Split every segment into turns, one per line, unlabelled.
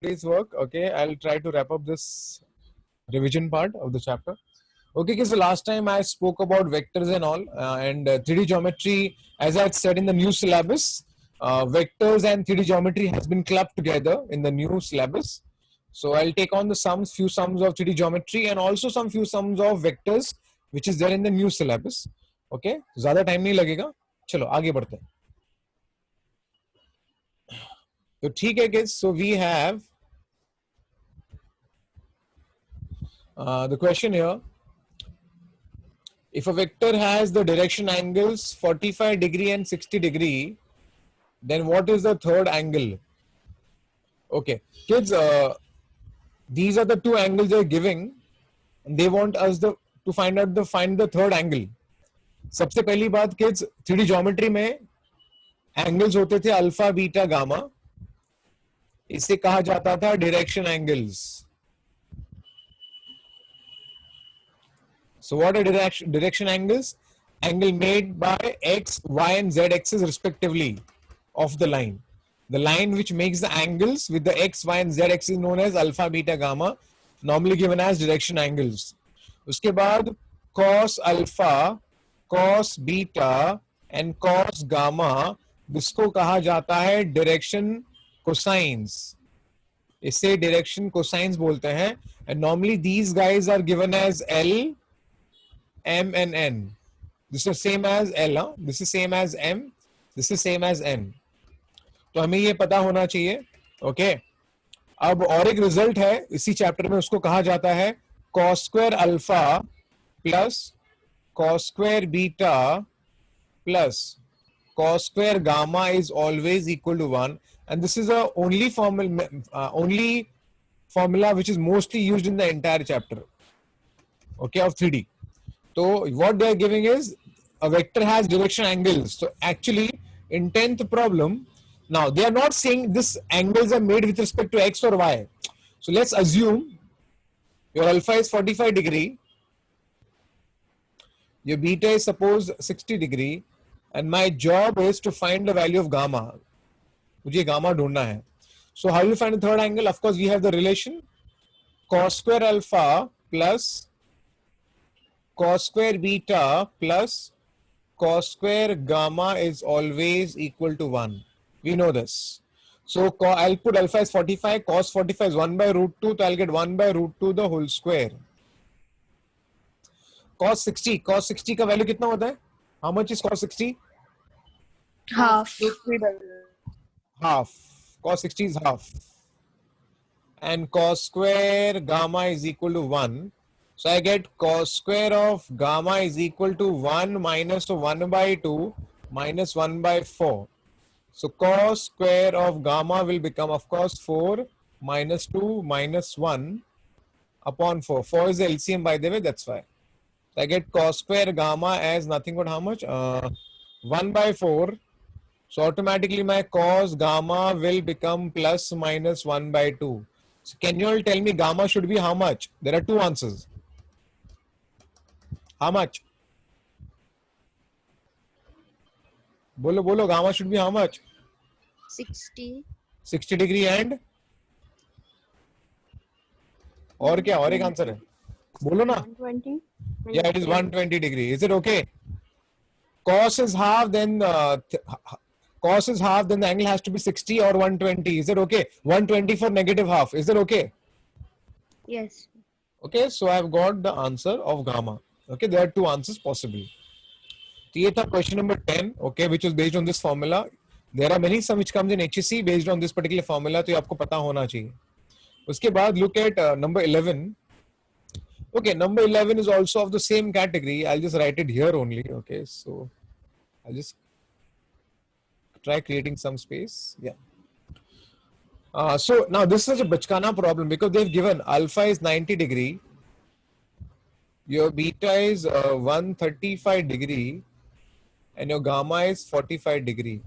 today's work. Okay, I'll try to wrap up this revision part of the chapter. Okay, because the last time I spoke about vectors and all, and 3D geometry, as I had said in the new syllabus, vectors and 3D geometry has been clubbed together in the new syllabus. So I'll take on the few sums of 3D geometry and also some few sums of vectors, which is there in the new syllabus. Okay, ज़्यादा time नहीं लगेगा. चलो आगे बढ़ते हैं. तो ठीक है kids. So we have the question here. If a vector has the direction angles 45 degree and 60 degree, then what is the third angle? Okay, kids, these are the two angles they're giving. And they want us to find the third angle. सबसे पहली बात kids, 3D geometry में angles होते थे alpha beta gamma. इसे कहा जाता था direction angles. So what are direction angles? Angle made by x, y and z axis respectively of the line. The line which makes the angles with the x, y and z axis is known as alpha, beta, gamma, normally given as direction angles. उसके बाद cos alpha, cos beta and cos gamma, जिसको कहा जाता है direction cosines. इसे direction cosines बोलते हैं. And normally these guys are given as L, M and N. This is same as L, huh? This is same as M, this is same as N. तो हमें ये पता होना चाहिए. Okay, अब और एक रिजल्ट है इसी चैप्टर में, उसको कहा जाता है cos square alpha plus cos square beta plus cos square gamma is always equal to 1, and this is the only formula which is mostly used in the entire chapter, okay, of 3D. So what they are giving is a vector has direction angles. So actually in 10th problem, now they are not saying this angles are made with respect to x or y. So let's assume your alpha is 45 degree, your beta is suppose 60 degree, and my job is to find the value of gamma. मुझे gamma ढूंढना है. So how do you find the third angle? Of course we have the relation cos square alpha plus cos square beta plus cos square gamma is always equal to 1. We know this. So I'll put alpha is 45, cos 45 is 1 by root 2, so I'll get 1 by root 2 the whole square. Cos 60 का value कितना होता है? How much is cos 60?
Half.
Half. Cos 60 is half. And cos square gamma is equal to 1. So I get cos square of gamma is equal to 1 minus 1 by 2 minus 1 by 4. So cos square of gamma will become, of course, 4 minus 2 minus 1 upon 4. 4 is the LCM, by the way, that's why. So I get cos square gamma as nothing but how much? 1 by 4. So automatically my cos gamma will become plus minus 1 by 2. So can you all tell me gamma should be how much? There are two answers. How much? Bolo, gamma should be how much?
60.
60 degree and? और क्या? और एक answer है. बोलो ना.
120.
Yeah, it is 120 degree. Is it okay? Cos is half, then cos is half, then the angle has to be 60 or 120. Is it okay? 120 for negative half. Is it okay?
Yes.
Okay, so I have got the answer of gamma. Okay, there are two answers possible. So ये था question number 10, okay, which was based on this formula. There are many some which comes in HSC based on this particular formula, तो ये आपको पता होना चाहिए. उसके बाद look at number 11. Okay, number 11 is also of the same category. I'll just write it here only. Okay, so I'll just try creating some space. Yeah. So now this is a bachkana problem because they've given alpha is 90 degree, your beta is 135 degree, and your gamma is 45 degree.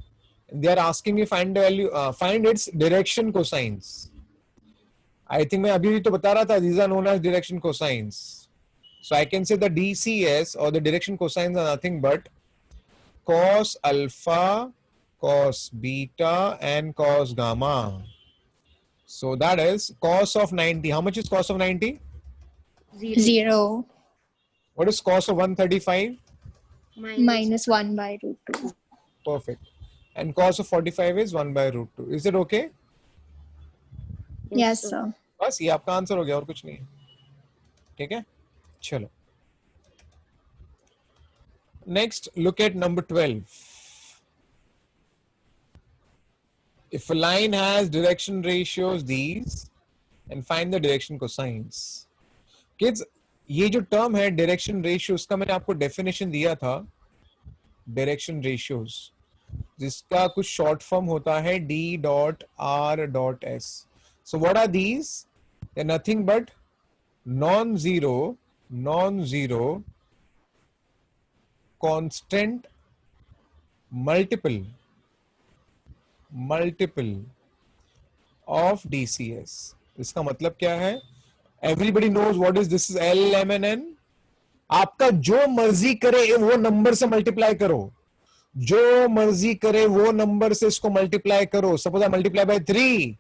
And they are asking me find the value, find its direction cosines. I think मैं अभी भी तो बता रहा था, these are known as direction cosines. So I can say the DCS or the direction cosines are nothing but cos alpha, cos beta and cos gamma. So that is cos of 90. How much is cos of 90?
0.
What is cos of 135?
Minus
-1 by root 2.
Perfect. And cos of 45 is 1 by root 2. Is it okay?
Yes, sir.
बस ये आपका answer हो गया और कुछ नहीं है. ठीक है, चलो. Next, look at number 12. If a line has direction ratios these, and find the direction cosines. Kids, ये जो term है direction ratio, उसका मैंने आपको definition दिया था. Direction ratios, जिसका कुछ short form होता है D dot R dot S. So what are these? They're nothing but non-zero constant multiple of DCS. इसका मतलब क्या है? Everybody knows what is this is L, M and N. आपका जो मर्जी करे वो नंबर से मल्टीप्लाई करो, जो मर्जी करे वो नंबर से इसको मल्टीप्लाई करो. सपोज आई मल्टीप्लाई बाय 3,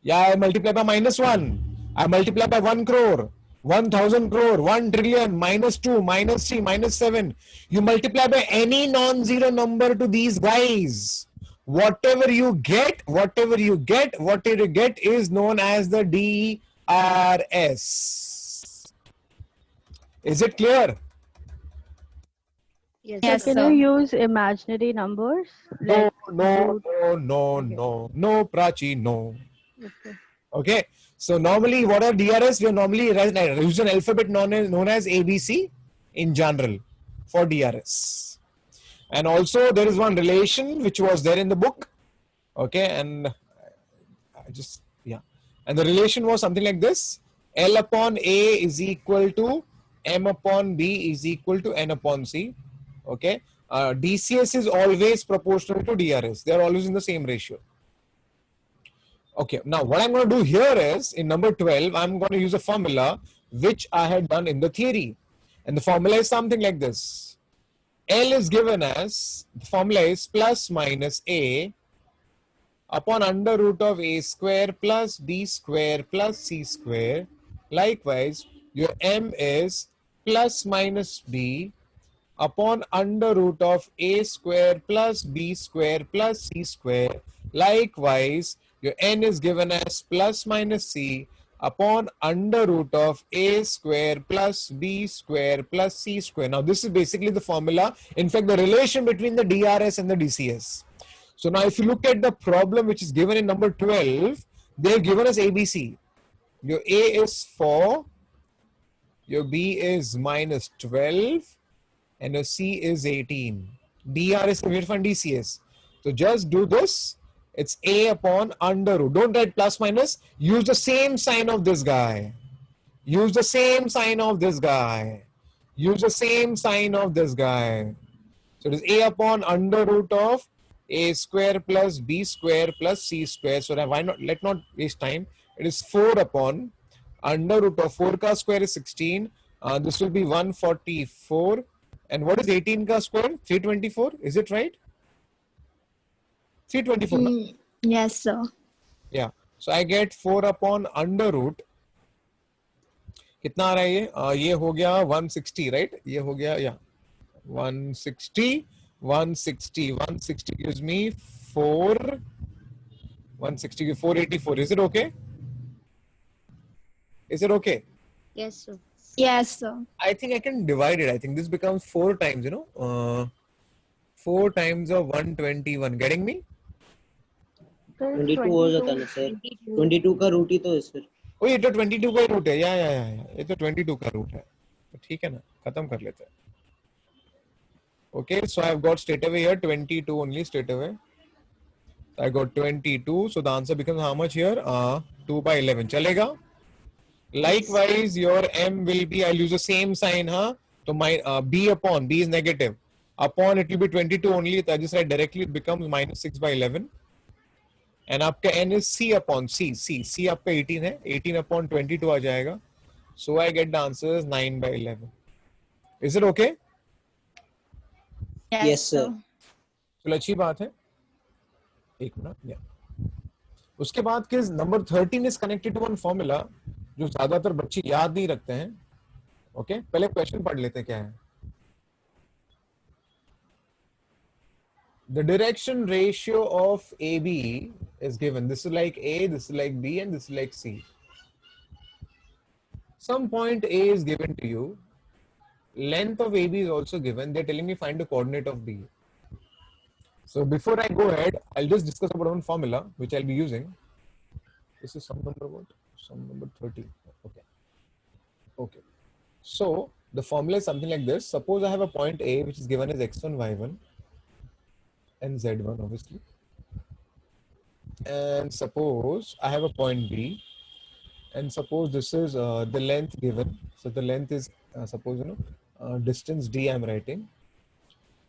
या I multiply by -1, I multiply by 1 crore, 1000 crore, 1 trillion, -2, -3, -7. You multiply by any non-zero number to these guys. Whatever you get is known as the DRS. Is it clear?
Yes,
Yes,
sir.
Can you use imaginary numbers?
No,
Like
no, Prachi, no.
Okay.
Okay. So normally, what are DRS? We are normally use an alphabet known as ABC in general for DRS. And also there is one relation which was there in the book. Okay, and I just and the relation was something like this: L upon A is equal to M upon B is equal to N upon C. Okay, DCS is always proportional to DRS. They are always in the same ratio. Okay, now what I'm going to do here is, in number 12, I'm going to use a formula which I had done in the theory. And the formula is something like this. L is given as, the formula is plus minus A upon under root of A square plus B square plus C square. Likewise, your M is plus minus B upon under root of A square plus B square plus C square. Likewise, your N is given as plus minus C upon under root of A square plus B square plus C square. Now, this is basically the formula. In fact, the relation between the DRS and the DCS. So now if you look at the problem which is given in number 12, they have given us ABC. Your A is 4, your B is minus 12, and your C is 18. DRS is from DCS. So just do this. It's A upon under root. Don't write plus minus. Use the same sign of this guy. Use the same sign of this guy. Use the same sign of this guy. So it is A upon under root of A square plus B square plus C square. So why not? Let not waste time. It is 4 upon under root of 4 ka square is 16. This will be 144. And what is 18 ka square? 324. Is it right? 324. No?
Yes, sir.
Yeah. So I get 4 upon under root. कितना आ रहा है ये? ये हो गया 160, right? ये हो गया, yeah. 160 gives me 484. Is it okay? Is it okay?
Yes, sir.
Yes, sir.
I think I can divide it. I think this becomes 4 times, 4 times of 121. Getting me?
22 हो जाता है सर, 22 का रूट ही तो है sir.
ओ ये तो 22 का root है. या ये तो 22 का रूट है. तो ठीक है ना, खत्म कर लेते हैं. Okay, so I've got straight away here 22 only straight away. I got 22. So the answer becomes how much here? 2 by 11. Chalega? Likewise, your M will be, I'll use the same sign, huh? So my B upon, B is negative. Upon it will be 22 only. So I just write directly, it becomes minus 6 by 11. And आपका N is C upon C. C आपका 18 है. 18 upon 22 आ जाएगा. So I get the answer is 9 by 11. Is it okay?
Yes, sir.
चलो अच्छी बात है. एक minute. उसके बाद किस number 13 is connected to one formula जो ज्यादातर बच्चे याद नहीं रखते हैं. ओके पहले क्वेश्चन पढ़ लेते हैं क्या है. The direction ratio of AB is given. This is like A, this is like B, and this is like C. Some point A is given to you. Length of AB is also given. They're telling me find the coordinate of B. So before I go ahead, I'll just discuss about one formula which I'll be using. This is some number what? Some number 30. Okay. Okay. So the formula is something like this. Suppose I have a point A which is given as x1, y1. And z1 obviously, and suppose I have a point B, and suppose this is the length given. So the length is suppose distance d I'm writing,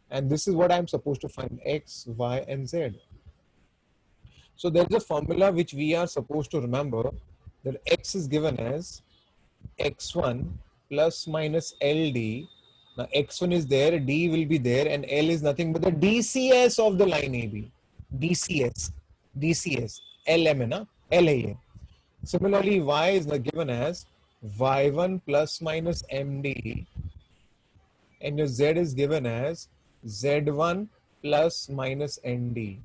and this is what I'm supposed to find: x, y, and z. So there is a formula which we are supposed to remember, that x is given as x1 plus minus ld. Now x1 is there, d will be there, and L is nothing but the DCS of the line AB. DCS, LM है ना, L है ये. Similarly, y is given as y1 plus minus MD, and your z is given as z1 plus minus ND.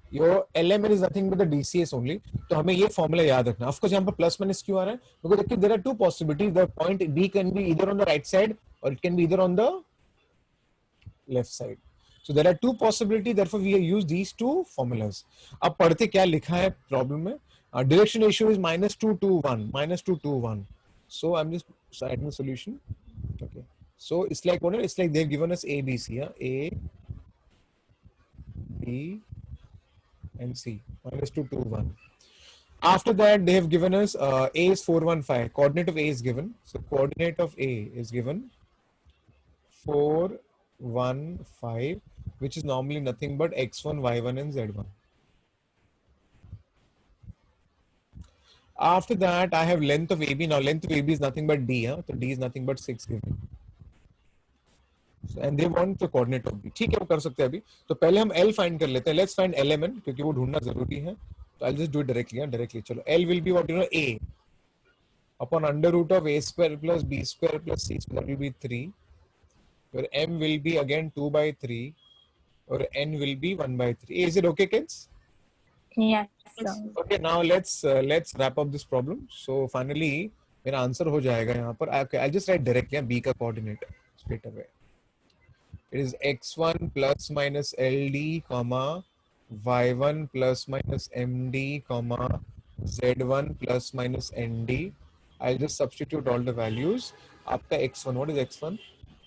Your LMN is nothing but the DCS only. तो हमें ये formula याद रखना. Of course यहाँ पर plus minus क्यों आ रहा है? Because देखिए there are two possibilities. The point B can be either on the right side or it can be either on the left side. So there are two possibilities. Therefore we use these two formulas. अब पढ़ते क्या लिखा है problem में? Direction ratio is -2 to 1. So I'm just writing the solution. Okay. So it's like what? It's like they've given us A, B, C. A, B, and C. -2 to 1. After that, they have given us A is 415. Coordinate of A is given. So coordinate of A is given 415, which is normally nothing but x1, y1, and z1. After that, I have length of AB. Now length of AB is nothing but D. So D is nothing but 6 given. So, and they want the coordinate of B. ठीक है, वो कर सकते हैं अभी. तो पहले हम L find कर लेते हैं. Let's find LMN क्योंकि वो ढूंढना जरूरी है. So I'll just do it directly. चलो L will be what A upon under root of A square plus B square plus C square. That will be 3. Where M will be again 2 by 3. Or N will be 1 by 3. Is it okay, kids?
Yes, sir.
Okay, now let's wrap up this problem. So finally मेरा answer हो जाएगा यहाँ पर. Okay, I'll just write directly B का coordinate straight away. It is x1 plus minus LD, comma y1 plus minus MD, comma z1 plus minus ND. I'll just substitute all the values. After x1, what is x1?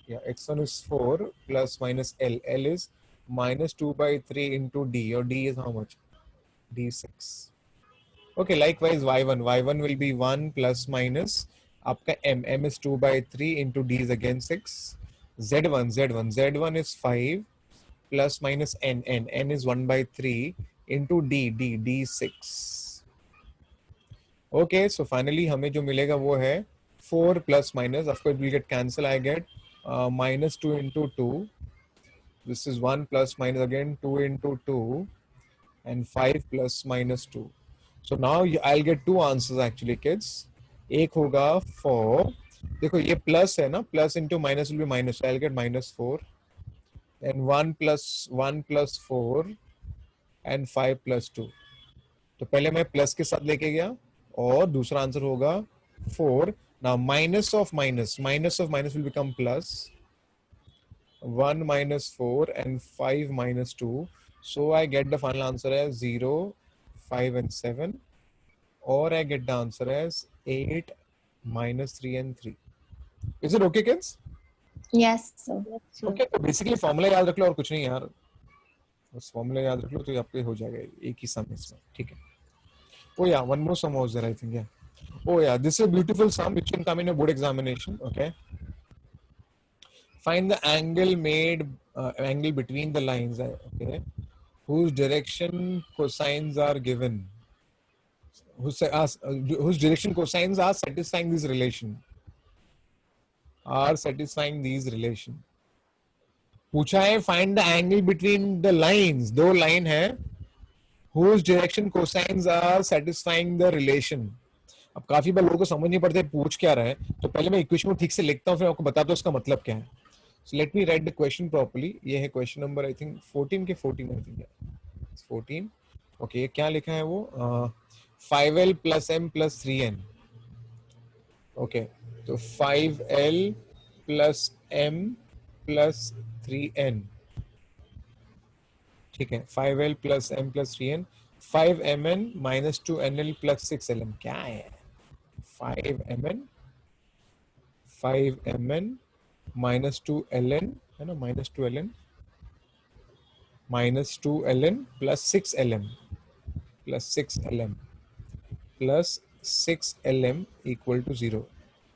Yeah, x1 is 4 plus minus L. L is minus 2 by 3 into D. Or D is how much? D6. Okay, likewise y1. Y1 will be 1 plus minus. Aapka M. M is 2 by 3 into D is again 6. Z1 is 5 plus minus N. N is 1 by 3 into D6. Okay, so finally हमें जो मिलेगा वो है 4 plus minus. Of course, it will get cancelled. I get minus 2 into 2. This is 1 plus minus again 2 into 2 and 5 plus minus 2. So now I'll get two answers actually, kids. एक होगा 4. देखो ये plus है ना, plus into minus will be minus. I will get -4 and 1 plus 4 and 5 plus 2. तो पहले मैं plus के साथ लेके गया और दूसरा आंसर होगा 4. Now minus of minus will become plus. 1 minus 4 and 5 minus 2. So I get the final answer as 0, 5 and 7. Or I get the answer as 8, -3 and 3. Is it okay, kids?
Yes, sir.
Okay, तो basically formula याद रख लो और कुछ नहीं यार. बस formula याद रख लो तो आपके हो जाएगा एक ही sum इसमें. ठीक है. Oh yeah, one more sum was there, I think. Yeah. Oh yeah, this is a beautiful sum which can come in a board examination. Okay. Find the angle angle between the lines. Okay. Whose direction cosines are given. Whose direction cosines are satisfying this relation. पूछा है find the angle between the lines. दो line है. whose direction cosines are satisfying the relation. अब काफी बार लोगों को समझ नहीं पड़ता पूछ क्या रहा है, तो पहले मैं इक्वेशन को ठीक से लिखता हूँ, फिर आपको बताता हूँ उसका मतलब क्या है. So let me write the question properly. ये है क्वेश्चन नंबर आई थिंक 14 के 14 आई थिंक 14. ओके, क्या लिखा है वो 5l plus m plus 3n. Okay, तो 5l plus m plus 3n. ठीक है, 5l plus m plus 3n. 5mn minus 2nl plus 6lm. क्या है 5mn minus 2ln है ना, minus 2ln plus 6lm plus 6lm equal to 0.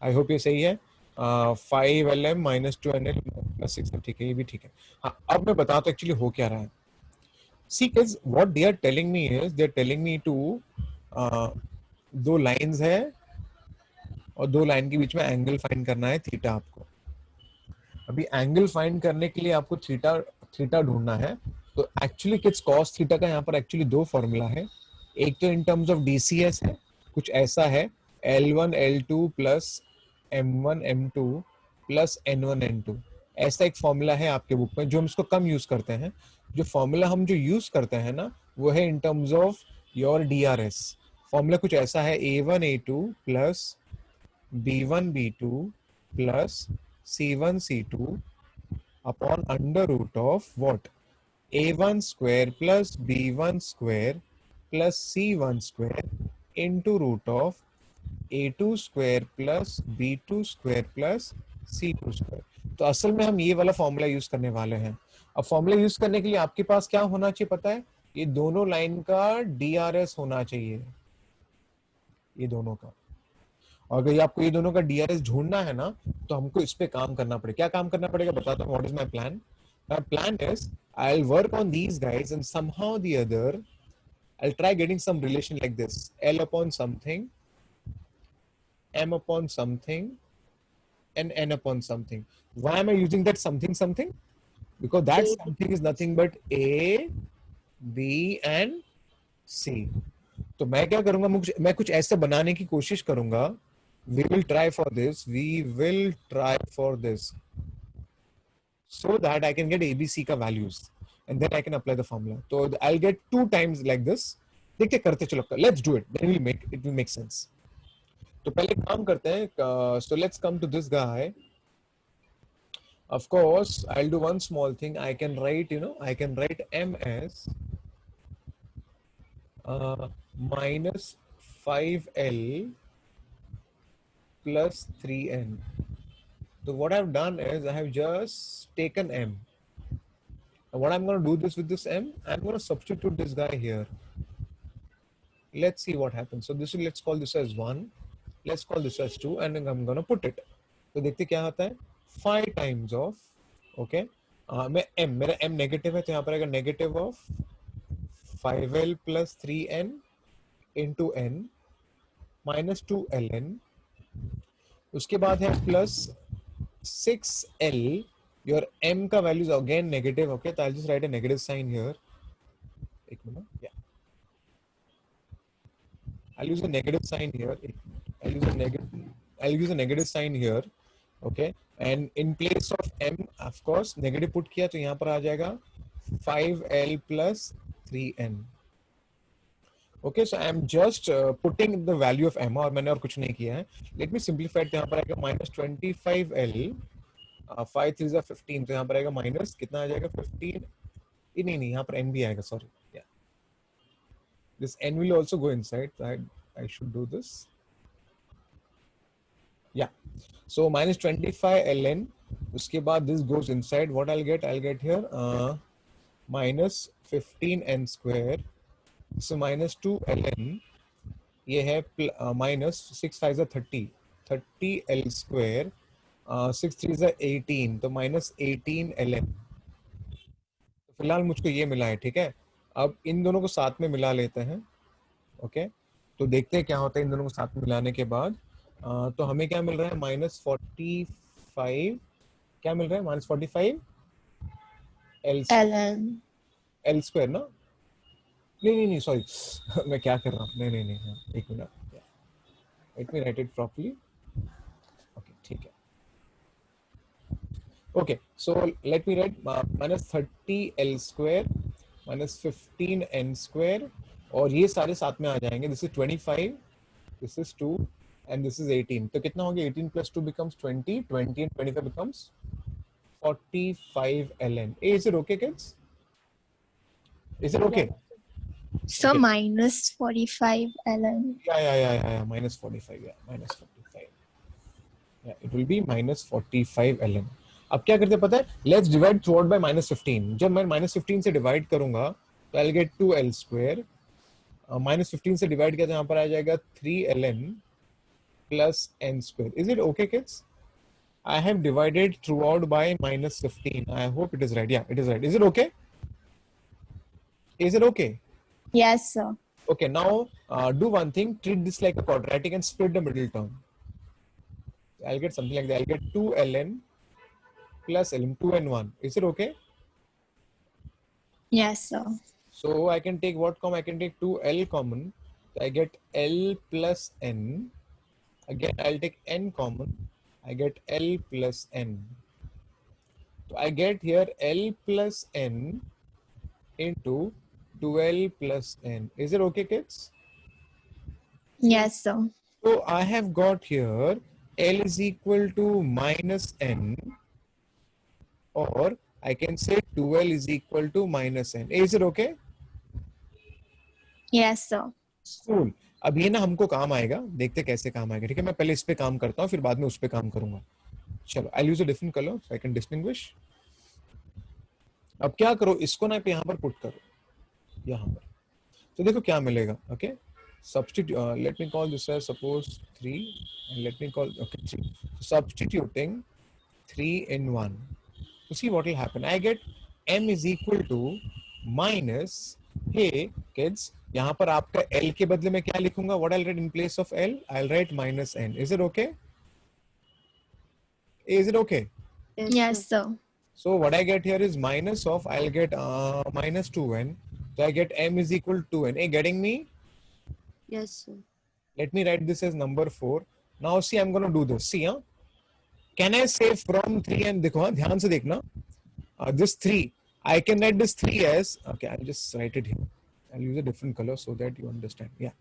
I hope ये सही है. 5lm minus 2nl plus 6lm. ठीक है, ये भी ठीक है. हाँ, अब मैं बताता हूँ एक्चुअली हो क्या रहा है. See, because what they are telling me is they are telling me to दो लाइंस है और दो लाइन के बीच में एंगल फाइंड करना है थीटा. आपको अभी एंगल फाइंड करने के लिए आपको थीटा ढूंढना है. तो एक्चुअली किड्स cos थीटा का यहाँ पर एक्चुअली दो फॉर्मूला है. एक तो इन टर्म्स ऑफ DCS है, कुछ ऐसा है L1 L2 plus M1 M2 plus N1 N2. ऐसा एक फॉर्मूला है आपके बुक में जो हम इसको कम यूज करते हैं. जो फॉर्मूला हम जो यूज करते हैं ना, वो है in terms of your DRS. Formula कुछ ऐसा है A1 A2 plus B1 B2 plus C1 C2 upon under root of what? A1 square plus B1 square plus C1 square into root of A2 square plus B2 square plus C2 square. तो असल में हम ये वाला formula use करने वाले हैं. अब फॉर्मूला यूज करने के लिए आपके पास क्या होना चाहिए पता है? ये दोनों लाइन का DRS होना चाहिए, ये दोनों का. और अगर आपको ये दोनों का DRS ढूंढना है ना, तो हमको इस पे काम करना पड़ेगा. क्या काम करना पड़ेगा बताता हूँ. What is my plan? My plan is I will work on these guys and somehow the other I'll try getting some relation like this: L upon something, M upon something, and N upon something. Why am I using that something? Because that something is nothing but A, B and C. तो मैं क्या करूंगा, मैं कुछ ऐसा बनाने की कोशिश करूंगा. We will try for this so that I can get ABC का values and then I can apply the formula. So I'll get 2 times like this. देखते करते चलो, let's do it. Then it will make sense. तो पहले काम करते हैं. So let's come to this guy. Of course, I'll do one small thing. I can write M as minus 5L plus 3N. So what I've done is I have just taken M. And what I'm going to do this with this M, I'm going to substitute this guy here. Let's see what happens. So this, let's call this as 1. Let's call this as 2, and then I'm going to put it. तो देखते क्या होता है. 5 times of, okay, मेरा M negative है, तो यहाँ पर आएगा negative of 5L plus 3N into N minus 2LN. उसके बाद है प्लस 6L. Your M का values again negative, okay? So I'll just write a negative sign here. एक minute, yeah. I'll use a negative sign here. I'll use a negative sign here, okay? And in place of M, of course, negative put किया तो यहाँ पर आ जाएगा 5L plus 3N. Okay, so I'm just putting the value of M, और मैंने और कुछ नहीं किया है. Let me simplify it. यहाँ पर आएगा minus 25L. 5 3 is 15, तो यहाँ पर आएगा माइनस कितना आ जाएगा 15. नहीं यहाँ पर n भी आएगा, sorry. Yeah, this n will also go inside. So I should do this. Yeah, so minus 25 ln. उसके बाद this goes inside. What I'll get here minus 15n square. So minus 2 ln. ये है minus 6 5 is 30 l square. 6 3 is 18, तो minus 18 ln. तो फिलहाल मुझको ये मिला है, ठीक है. अब इन दोनों को साथ में मिला लेते हैं, ओके. तो देखते हैं क्या होता है इन दोनों को साथ में मिलाने के बाद. तो हमें क्या मिल रहा है minus 45. क्या मिल रहा है minus 45 l square ना. नहीं सॉरी मैं क्या कर रहा हूँ, नहीं हाँ, एक minute, let me right it properly. Okay ठीक है. Okay, so let me write minus 30L square minus 15N square और ये सारे साथ में आ जाएंगे. This is 25, this is 2 and this is 18. तो कितना हो गया? 18 plus 2 becomes 20, 20 and 25 becomes 45 ln. Is it okay, kids? Is it okay?
So
Okay.
minus 45 ln.
Yeah. Minus 45. Yeah, minus 45. Yeah, it will be minus 45 ln. अब क्या करते पता है? Let's divide throughout by minus 15. जब मैं minus 15 से divide करूंगा तो I'll get 2L square. Minus 15 से divide किया तो यहाँ पर आ जाएगा 3ln plus n square. Is it okay, kids? I have divided throughout by minus 15. I hope it is right. Yeah, it is right. Is it okay? Is it okay?
Yes, sir.
Okay, now do one thing. Treat this like a quadratic and split the middle term. I'll get something like that. I'll get 2ln plus ln, 2 and 1. Is it okay?
Yes, sir.
So I can take what common? I can take 2L common. So I get L plus N. Again, I'll take N common. I get L plus N. So I get here L plus N into 2L plus N. Is it okay, kids?
Yes, sir.
So I have got here L is equal to minus N, or I can say 2L is equal to minus N. Is it okay?
Yes, sir.
Cool. अब ये ना हमको काम आएगा, देखते कैसे काम आएगा. ठीक है, मैं पहले इस पे काम करता हूँ, फिर बाद में उस पे काम करूंगा. चलो, I'll use a different color so I can distinguish. अब क्या करो, इसको ना यहाँ पर पुट करो, यहाँ पर. तो देखो क्या मिलेगा. Okay, substitute. Let me call this as suppose 3 and let me call 3. So substituting 3 in 1. So see what will happen. I get m is equal to minus. Hey kids, यहाँ पर आपका L के बदले में क्या लिखूंगा? What I'll write in place of L? I'll write minus N. Is it okay? Is it okay?
Yes, sir.
So what I get here is minus of, I'll get minus 2N. So I get m is equal to 2N. Hey, getting me?
Yes, sir.
Let me write this as number 4. Now see, I'm going to do this. See, can I say from 3 and देखो, ध्यान से देखना. This 3, I can write this 3 as, okay, I'll just write it here. I'll use a different color so that you understand. Yeah.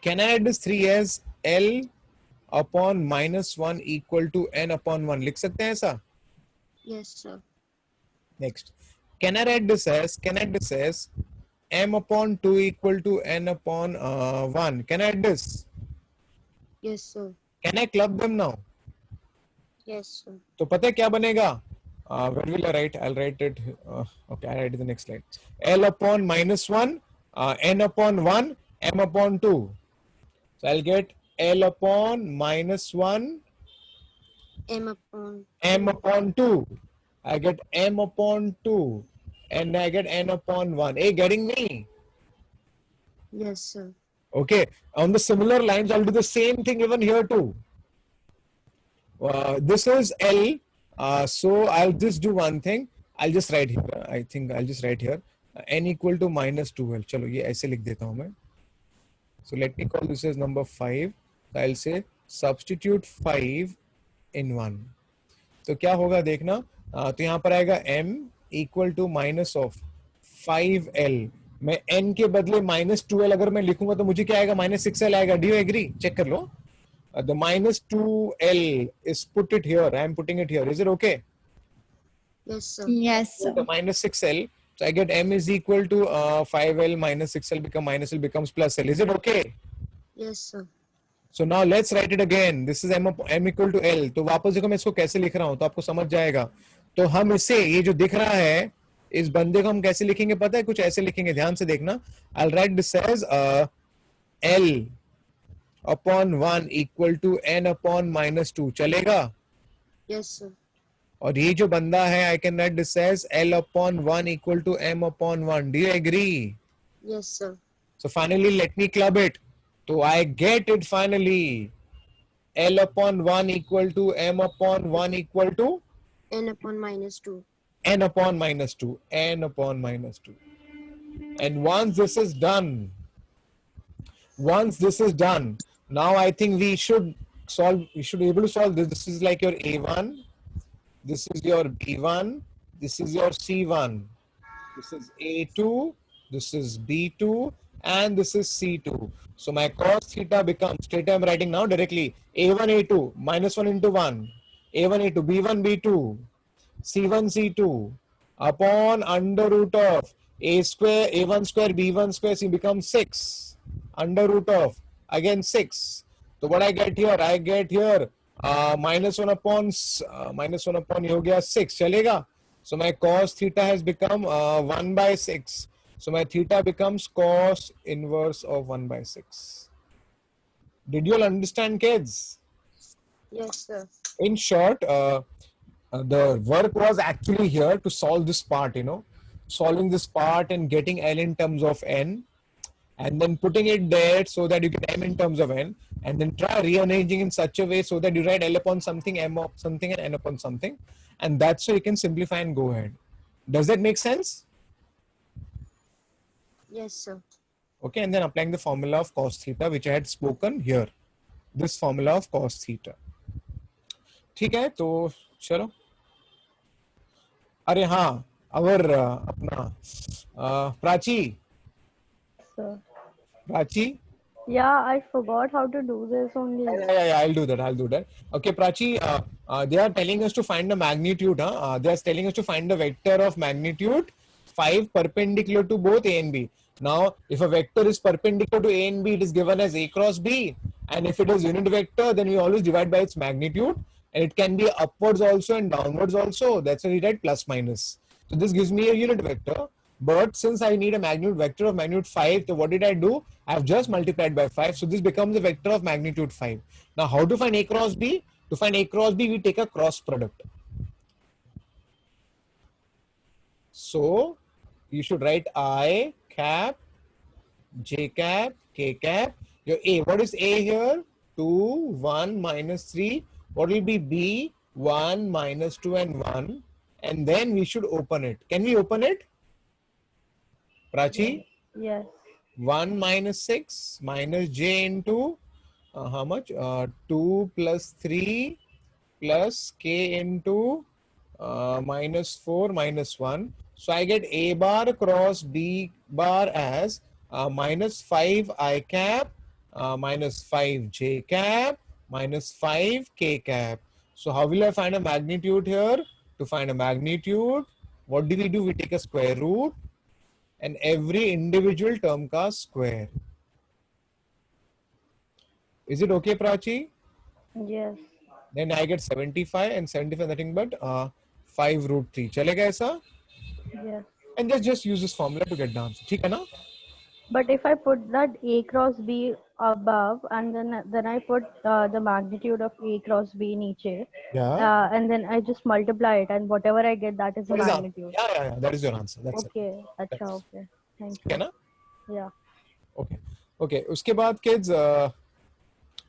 Can I write this 3 as L upon minus 1 equal to N upon 1? लिख सकते हैं ऐसा?
Yes, sir.
Next. Can I write this as M upon 2 equal to N upon 1? Can I write this?
Yes, sir.
Can I club them now?
Yes, sir.
तो पता है क्या बनेगा? Where will I write? I'll write it. Okay, I'll write it in the next slide. L upon minus 1, N upon 1, M upon 2. So I'll get L upon minus 1,
M upon.
M upon 2. I get M upon 2. And I get N upon 1. Hey, getting me?
Yes, sir.
Okay. On the similar lines, I'll do the same thing even here too. This is L. So I'll just do one thing. I'll just write here. I think I'll just write here. N equal to minus 2L. चलो ये ऐसे लिख देता हूँ मैं. So let me call this as number 5. So I'll say substitute 5 in 1. तो क्या होगा देखना. तो यहाँ पर आएगा M equal to minus of 5L. मैं N के बदले minus 2L अगर मैं लिखूंगा तो मुझे क्या आएगा? minus 6L आएगा. Do you agree? चेक कर लो. The minus 2L is put it here. I am putting it here. Is it okay?
Yes, sir.
Yes,
So
sir.
the minus 6L. So I get M is equal to 5L minus 6L become minus L becomes plus L. Is it okay?
Yes, sir.
So now let's write it again. This is M equal to L. तो वापस देखो मैं इसको कैसे लिख रहा हूँ तो आपको समझ जाएगा. तो हम इसे ये जो दिख रहा है इस बंदे को हम कैसे लिखेंगे पता है? कुछ ऐसे लिखेंगे. ध्यान से देखना. I'll write this as L upon 1 equal to N upon minus 2. चलेगा?
Yes, sir.
और ये जो बंदा है I can write this as L upon 1 equal to M upon 1. Do you agree?
Yes, sir.
So finally let me club it. So I get it finally. L upon 1 equal to M upon 1 equal to
N upon minus 2.
n upon minus 2, n upon minus 2. And once this is done, now I think we should be able to solve this. This is like your A1, this is your B1, this is your C1, this is A2, this is B2, and this is C2. So my cos theta becomes, theta I'm writing now directly, A1, A2, minus 1 into 1, A1, A2, B1, B2, C1, C2, upon under root of A square, A1 square, B1 square, C becomes 6, under root of, again 6. So what I get here? I get here minus 1 upon, ये हो गया 6, चलेगा? So my cos theta has become 1 by 6. So my theta becomes cos inverse of 1 by 6. Did you all understand, kids?
Yes, sir.
In short, the work was actually here to solve this part, solving this part and getting L in terms of N, and then putting it there so that you get M in terms of N, and then try rearranging in such a way so that you write L upon something, M upon something, and N upon something. And that's so you can simplify and go ahead. Does that make sense?
Yes, sir.
Okay, and then applying the formula of cos theta, which I had spoken here. This formula of cos theta. ठीक है, तो चलो. अरे हाँ, our अपना Prachi.
Sir.
Prachi?
Yeah, I forgot how to do this only.
Yeah, I'll do that. Okay, Prachi, they are telling us to find the magnitude. They are telling us to find the vector of magnitude 5 perpendicular to both A and B. Now, if a vector is perpendicular to A and B, it is given as A cross B. And if it is unit vector, then we always divide by its magnitude. And it can be upwards also and downwards also. That's why we write plus minus. So this gives me a unit vector. But since I need a magnitude vector of magnitude 5, so what did I do? I have just multiplied by 5. So this becomes a vector of magnitude 5. Now how to find A cross B? To find A cross B, we take a cross product. So you should write I cap, J cap, K cap. Your A, what is A here? 2, 1, minus 3. What will be B? 1, minus 2 and 1. And then we should open it. Can we open it? Prachi?
Yes.
1 minus 6 minus j into how much? 2 plus 3 plus k into minus 4 minus 1. So I get A bar cross B bar as minus 5 I cap, minus 5 j cap, minus 5 k cap. So how will I find a magnitude here? To find a magnitude, what do? We take a square root and every individual term ka square. Is it okay, Prachi?
Yes.
Then I get 75 and 75 nothing but 5 root 3. Chalega aisa?
Yes.
And just use this formula to get the answer. ठीक है ना?
But if I put that A cross B above and then I put the magnitude of A cross B niche,
Yeah.
and then I just multiply it and whatever I get, that is the
That is
magnitude.
yeah. That is your answer. That's it.
Okay. Acha, okay. Thank
ठीक है
you.
ना?
Yeah.
Okay. उसके बाद kids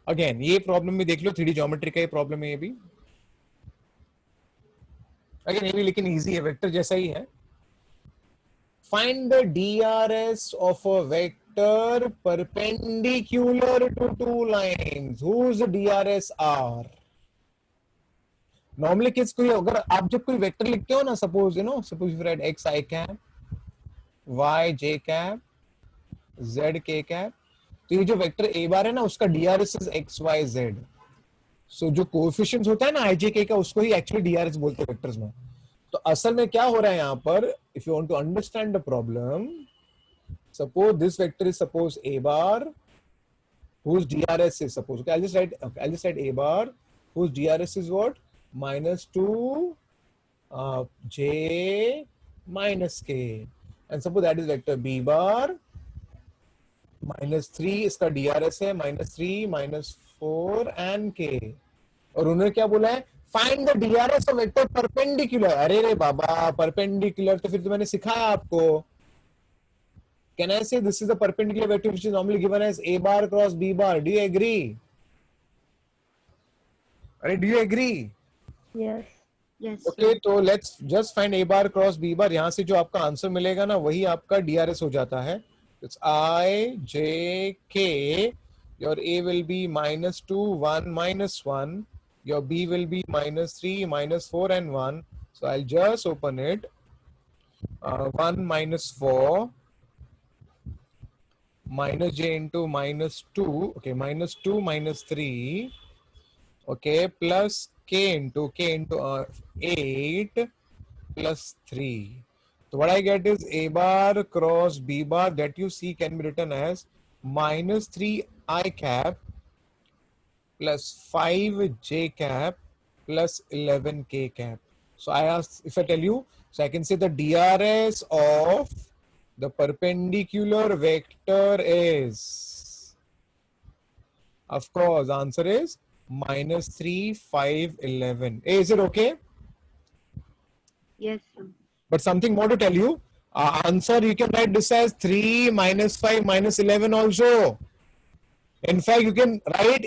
again ये problem भी देख लो 3D geometry का ये problem है ये भी. Again ये भी लेकिन easy है, vector जैसा ही है. Find the DRS of a vector perpendicular to two lines whose DRS are. Normally kids कोई अगर आप जब कोई vector लिखते हो ना, suppose you write x I cap, y j cap, z k cap, तो ये जो वेक्टर a बार है ना उसका DRS is x y z. So जो कोएफिशिएंट्स होता है ना i j k का उसको ही एक्चुअली DRS बोलते हैं वेक्टर्स में. तो असल में क्या हो रहा है यहाँ पर, if you want to understand the problem, suppose this vector is suppose a bar whose DRS is suppose, okay, I'll just write a bar whose DRS is what? Minus 2 j minus k, and suppose that is vector b bar minus 3 इसका DRS है minus 3 minus 4 and k. और उन्होंने क्या बोला है? Find the DRS of vector perpendicular. अरे रे बाबा, perpendicular तो फिर तो मैंने सिखाया आपको. Can I say this is the perpendicular vector which is normally given as a bar cross b bar? Do you agree? अरे do you agree?
Yes.
Yes,
okay
sir.
तो let's just find A bar cross B bar. यहाँ से जो आपका answer मिलेगा ना वही आपका डीआरएस हो जाता है. It's I J K. Your A will be -2 1 -1. Your B will be -3 -4 and 1. So I'll just open it. 1 -4 minus j into -2. Okay, -2 -3. Okay, plus k into 8 plus 3. So what I get is a bar cross b bar that you see can be written as -3 I cap plus 5 j cap plus 11 k cap. So I ask, if I tell you, so I can say the DRS of the perpendicular vector is, of course, answer is -3 5 11. Is it okay?
Yes, sir.
But something more to tell you. Answer, you can write this as 3 -5 -11 also. In fact, you can write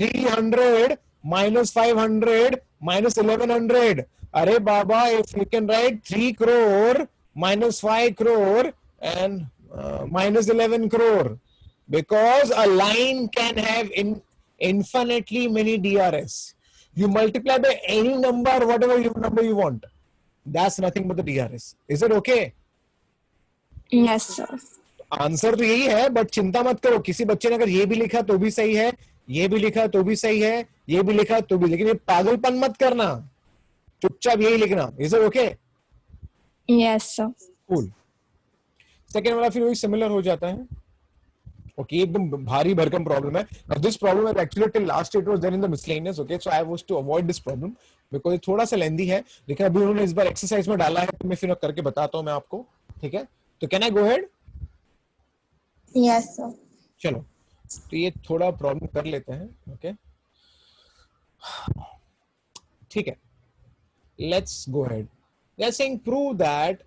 300 -500 -1100. Arey Baba, if you can write 3 crore -5 crore and -11 crore, because a line can have infinitely many DRS. You multiply by any number, whatever number you want. That's nothing but the DRS. Is it okay?
Yes, sir.
Answer तो यही है, but चिंता मत करो. किसी बच्चे ने अगर ये भी लिखा तो भी सही है, ये भी लिखा तो भी सही है, ये भी लिखा तो भी, लेकिन ये पागलपन मत करना. चुपचाप यही लिखना. Is it okay?
Yes, sir.
Cool. Second वाला फिर वही सिमिलर हो जाता है. ओके, एकदम भारी भरकम प्रॉब्लम है. दिस प्रॉब्लम है actually till last it was there in the miscellaneous. Okay, so I was to avoid this problem because ये थोड़ा सा लेंदी है, लेकिन अभी उन्होंने इस बार एक्सरसाइज में डाला है तो मैं फिर करके बताता हूं मैं आपको. ठीक है, तो can I go head?
Yes, sir.
चलो, तो ये थोड़ा प्रॉब्लम कर लेते हैं. ओके, ठीक है, let's go ahead. They are saying prove that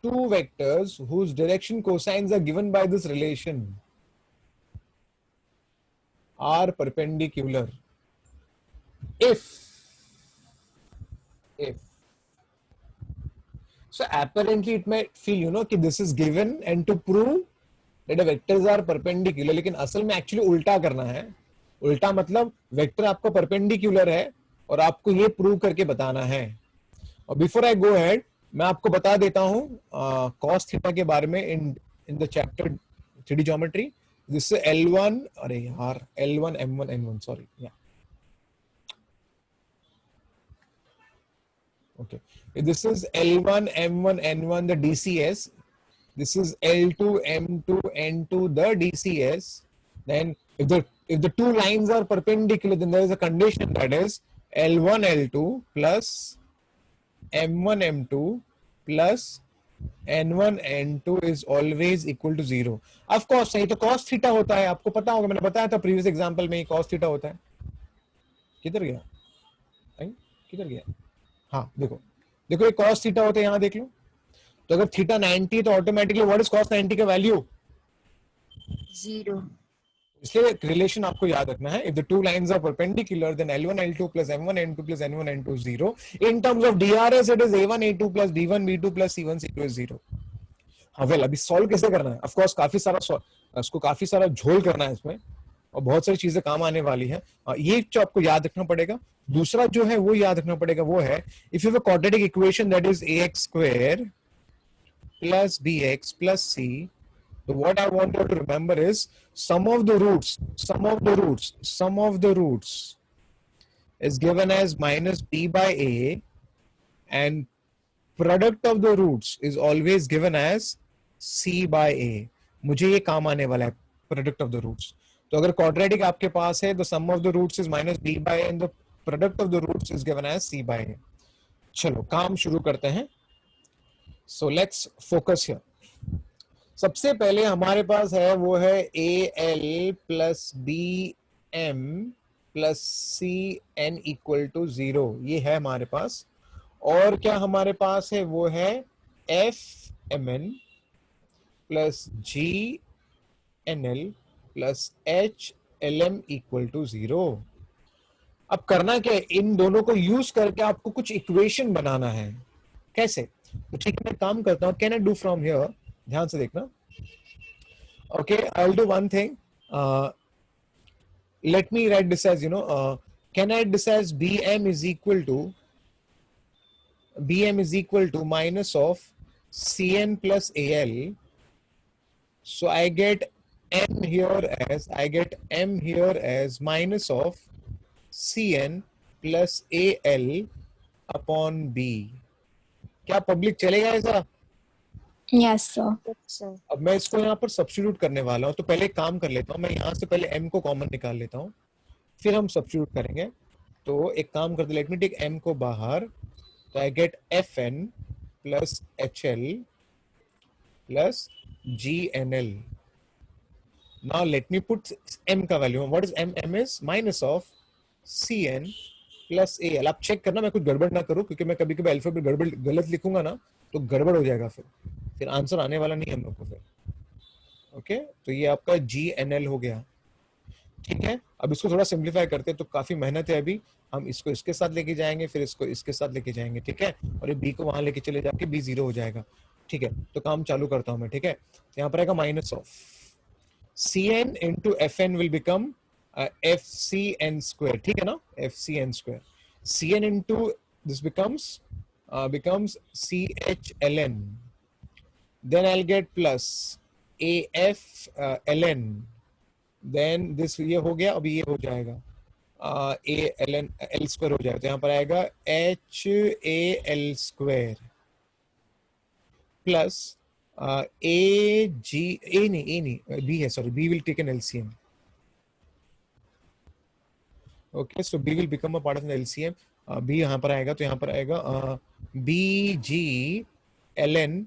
two vectors whose direction cosines are given by this relation are perpendicular if so apparently it might feel कि this is given and to prove that the vectors are perpendicular, लेकिन असल में actually उल्टा करना है. उल्टा मतलब vector आपका परपेंडिकुलर है और आपको ये प्रूव करके बताना है. और बिफोर आई गो हेड, मैं आपको बता देता हूं कॉस थीटा के बारे में in the chapter 3D geometry. This is L1, अरे यार L1 M1 N1, सॉरी. या okay, this is L1 M1 N1 the DCS. This is L2 M2 N2 the DCS. Then if the two lines are perpendicular, then there is a condition, that is L1 L2 plus M1 M2 plus N1 N2 is always equal to 0. Of course नहीं तो cos theta होता है, आपको पता होगा, मैंने बताया था प्रीवियस एग्जांपल में ही cos थीटा होता है. किधर गया? किधर गया? हाँ, देखो देखो, ये cos थीटा होता है, यहाँ देख लो. तो अगर थीटा 90 तो ऑटोमेटिकली व्हाट इज cos 90 का वैल्यू?
0.
इसलिए रिलेशन आपको याद रखना है. If the two lines are perpendicular then L1 L2 plus M1 N2 plus N1 N2 0. In terms of DRS it is A1 A2 plus B1 B2 plus C1 C2 is 0. हाँ, well अभी solve कैसे करना है? Of course काफी सारा झोल करना है इसमें और बहुत सारी चीजें काम आने वाली है. ये जो आपको याद रखना पड़ेगा. दूसरा जो है वो याद रखना पड़ेगा, वो है if you have a quadratic equation that is ax square plus bx plus c. So what I want you to remember is sum of the roots is given as minus b by a, and product of the roots is always given as c by a. मुझे ये काम आने वाला है product of the roots. तो अगर quadratic आपके पास है, the sum of the roots is minus b by a and the product of the roots is given as c by a. चलो काम शुरू करते हैं. So let's focus here. सबसे पहले हमारे पास है वो है AL plus BM plus CN equal to 0. ये है हमारे पास. और क्या हमारे पास है वो है FMN plus GNL plus HLM equal to 0. अब करना क्या है, इन दोनों को यूज करके आपको कुछ इक्वेशन बनाना है. कैसे? तो ठीक है, मैं काम करता हूँ. Can I do from here? ध्यान से देखना. Okay, I will do one thing. Let me write this as, can I write this as bm is equal to minus of cn plus al. So I get m here as minus of cn plus al upon b. क्या public चलेगा ऐसा?
Yes, sir.
Yes, sir.
अब मैं इसको यहाँ पर substitute करने वाला हूँ. तो पहले एक काम कर लेता हूँ, मैं यहाँ से पहले m को कॉमन निकाल लेता हूँ, फिर हम सब्स्टिट्यूट करेंगे. तो एक काम करते, लेट मी टेक m को बाहर. तो I get fn plus hl plus gnl. Now let me put m का value. What is m? m is minus of cn plus al. आप चेक करना मैं कुछ गड़बड़ ना करूं, क्योंकि मैं कभी कभी अल्फाबेट गलत लिखूंगा ना तो गड़बड़ हो जाएगा, फिर आंसर आने वाला नहीं हम लोग को फिर. ओके, तो ये आपका GNL हो गया. ठीक है, अब इसको थोड़ा सिंप्लीफाई करते हैं. तो काफी मेहनत है अभी. हम इसको इसके साथ लेके जाएंगे, फिर इसको इसके साथ लेके जाएंगे. ठीक है, और ये b को वहां लेके चले जाके b 0 हो जाएगा. ठीक है, तो काम चालू करता हूं मैं. ठीक है, तो यहाँ पर आएगा minus of cn into fn will become fcn square. ठीक है ना, fcn square. cn into this becomes chln. Then I'll get plus af ln. Then this ये हो गया, अभी ये हो जाएगा a ln l square हो जाएगा. तो यहाँ पर आएगा h a l square plus a नहीं b है, sorry, b will take an LCM. Okay, so b will become a part of an LCM. b यहाँ पर आएगा, तो यहाँ पर आएगा b g ln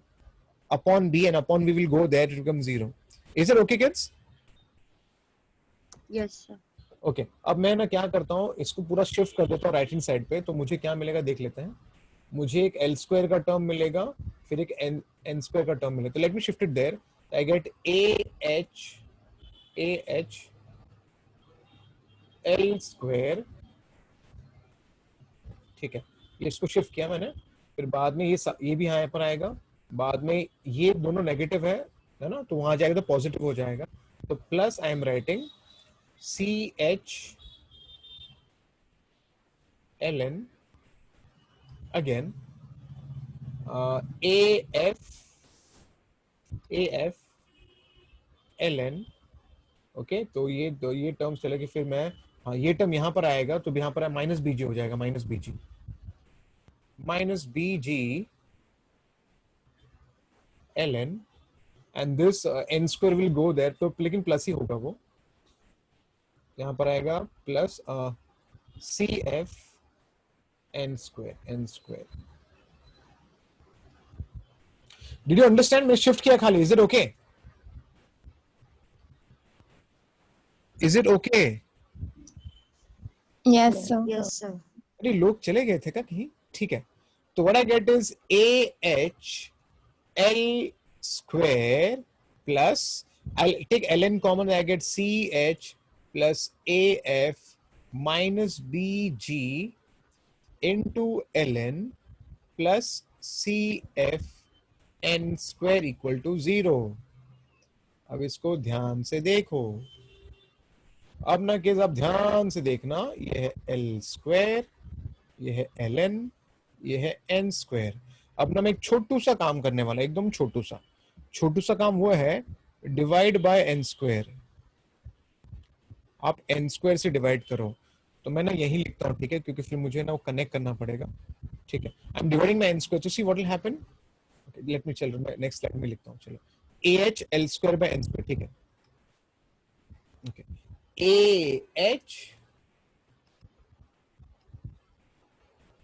upon b, and upon b will go there, it becomes 0. Is it okay, kids?
Yes, sir.
Okay, अब मैं ना क्या करता हूँ, इसको पूरा शिफ्ट कर देता हूँ राइट हैंड साइड पे. तो मुझे क्या मिलेगा देख लेते हैं. मुझे एक एल स्क्वायर का टर्म मिलेगा, फिर एक एन स्क्वायर का टर्म मिलेगा. तो let me shift it there. I get A H L square. ठीक है, ये इसको शिफ्ट किया मैंने. फिर बाद में ये भी यहाँ पर आएगा. बाद में ये दोनों नेगेटिव है ना, तो वहां जाएगा तो पॉजिटिव हो जाएगा. तो plus I am writing CH ln again AF ln. Okay, तो ये टर्म्स चलेगी. फिर मैं ये टर्म यहाँ पर आएगा, तो यहाँ पर माइनस बीजी हो जाएगा. Minus BG ln and this n square will go there. तो लेकिन प्लस ही होगा वो. यहाँ पर आएगा plus CF n square. Did you understand? मैं शिफ्ट किया खाली. Is it okay? Is it okay?
Yes, sir.
Yes, sir.
अरे लोग चले गए थे क्या कहीं? ठीक है, तो what I get is AH L square plus I take ln common. I get CH plus AF minus BG into ln plus CF n square equal to 0. अब इसको ध्यान से देखो. अब ना केस आप ध्यान से देखना. ये है L स्क्वायर, ये है ln, ये है n स्क्वायर. अब ना मैं एक छोटू सा काम करने वाला, एकदम छोटू सा काम. वो है डिवाइड बाय n स्क्वायर. आप n स्क्वायर से डिवाइड करो. तो मैं ना यही लिखता हूँ. ठीक है, क्योंकि फिर मुझे ना वो कनेक्ट करना पड़ेगा. ठीक है, I am dividing my n square. तो see what will happen. Let me, चलो मैं नेक्स्ट स्लाइड में लिखता हूँ. चलो, AH L square by n square. ठीक है, okay, AH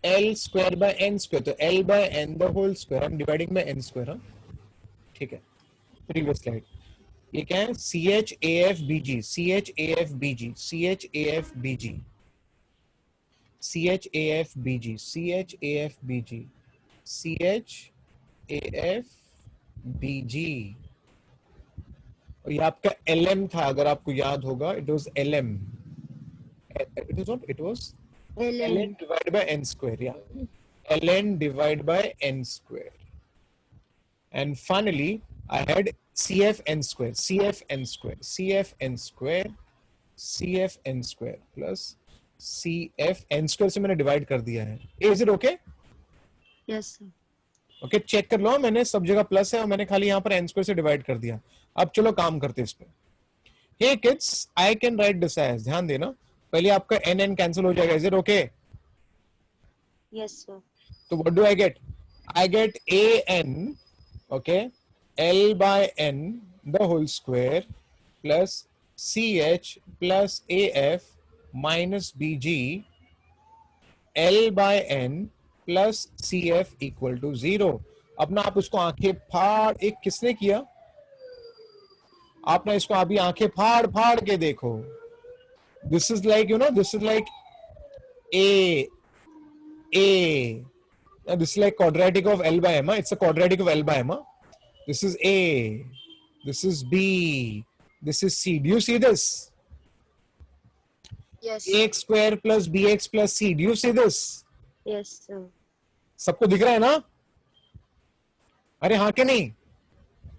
L square by n square. तो L by n the whole square. I am dividing by n square. ठीक है, प्रीवियस स्लाइड. ये क्या है? CHAFBG और ये आपका LM था, अगर आपको याद होगा. It was LM. It was
ln.
divided by n square. Yeah, ln divided by n square. And finally, I had CF n square, CF n square, CF n square, CF n square plus CF n square से मैंने divide कर दिया है. Is it okay?
Yes, sir.
Okay check कर लो मैंने सब जगह प्लस है और मैंने खाली यहाँ पर n स्क्वायर से डिवाइड कर दिया. अब चलो काम करते हैं इस पे. Hey kids I can write this as, ध्यान देना पहले आपका n कैंसिल हो जाएगा. Is it okay?
Yes, sir.
तो what do I get? I get an okay l by n the whole square plus ch plus af minus bg l by n plus C F equal to 0. अब ना आप उसको आंखें फाड़, एक किसने किया? आप ना इसको अभी आंखें फाड़ फाड़ के देखो. This is like you know, this is like a this is like quadratic of L by M. It's a quadratic of L by M. This is A, this is B, this is C. Do you see this?
Yes, sir.
ax square plus bx plus c. Do you see this?
Yes, sir.
सबको दिख रहा है ना? अरे हाँ के नहीं?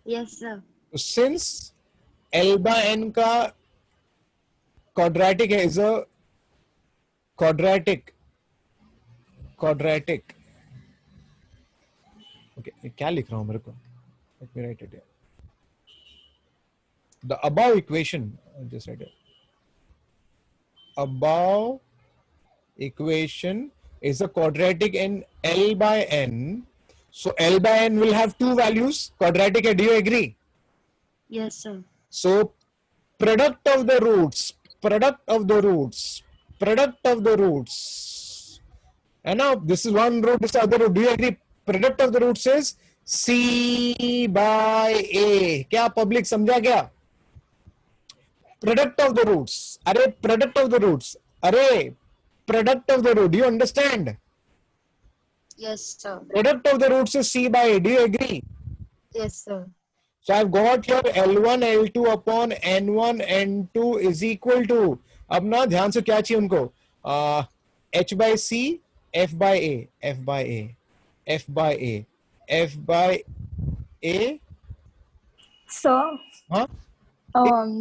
Yes, sir.
तो सिंस L by n का क्वाड्रेटिक है, इज अ क्वाड्रेटिक ओके. क्या लिख रहा हूं मेरे को? Let me right it. The above equation, just right it. above equation is a quadratic in L by n. So L by n will have two values. Quadratic hai, do you agree?
Yes, sir.
So product of the roots. And now this is one root, this is the other root. Do you agree? Product of the roots is C by A. क्या public समझा क्या? Product of the roots. अरे product of the roots. अरे product of the root. Do you understand?
Yes, sir.
Product of the roots is C by A. Do you agree?
Yes, sir.
So I've got here L1 L2 upon N1 N2 is equal to. अब ना ध्यान से क्या चाहिए उनको? H by C, F by A, F by A, F by A, F by A.
So,
Huh?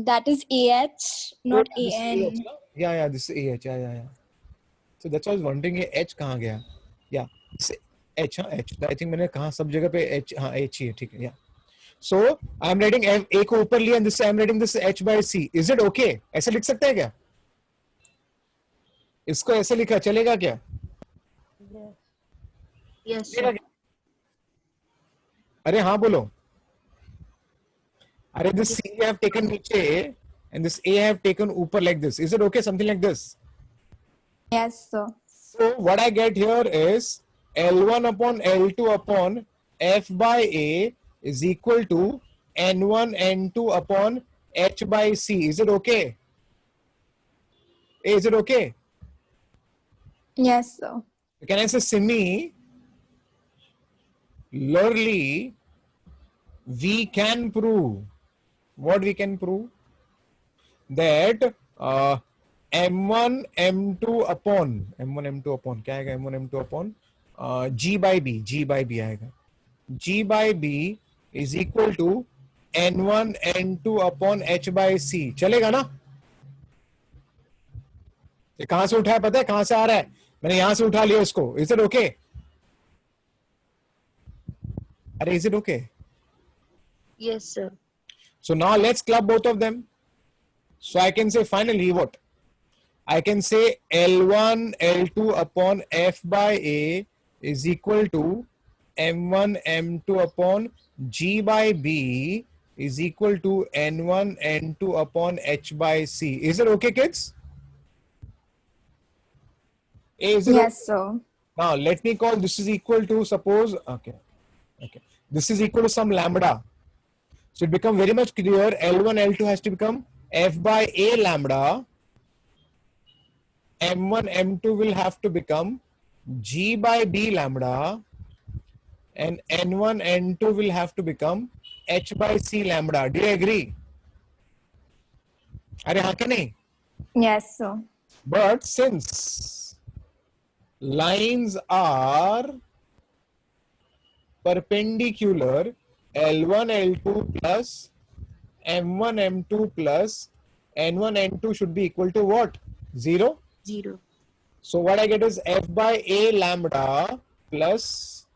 that is AH, not
This is
AN.
AH, ना? Yeah, this is AH. Yeah. So that's why I was wondering ये H कहाँ गया? Yeah, H, हाँ H. I think मैंने कहा सब जगह पे H, हाँ H ही है, ठीक है. Yeah. So I'm writing A को ऊपर लिया and this I'm writing this H by C. Is it okay? ऐसे लिख सकते हैं क्या? इसको ऐसे लिखा चलेगा क्या?
Yes, sir.
अरे हाँ बोलो. अरे this C I have taken नीचे and this A I have taken ऊपर like this. Is it okay? Something like this.
Yes, sir.
So what I get here is L1 upon L2 upon F by A is equal to N1 N2 upon H by C. Is it okay? Is it okay?
Yes, sir.
Can I say similarly, we can prove what we can prove? That M1 M2 upon क्या आएगा? M1 M2 upon G by B आएगा. G by B is equal to N1 N2 upon H by C. चलेगा ना? ये कहां से उठाया पता है? कहां से आ रहा है? मैंने यहां से उठा लिया इसको. Is it okay? अरे is it okay?
Yes, sir.
So now let's club both of them. So I can say finally what? I can say L1 L2 upon F by A is equal to M1 M2 upon G by B is equal to N1 N2 upon H by C. Is it okay, kids? Is it
Yes, sir.
Now let me call this is equal to, suppose, okay. This is equal to some lambda. So it becomes very much clear. L1, L2 has to become F by A lambda. M1, M2 will have to become G by B lambda. And N1, N2 will have to become H by C lambda. Do you agree? अरे हाँ कि नहीं?
Yes, sir.
But since lines are perpendicular, L1 L2 plus M1 M2 plus N1 N2 should be equal to what? 0.
0.
So what I get is F by A lambda plus,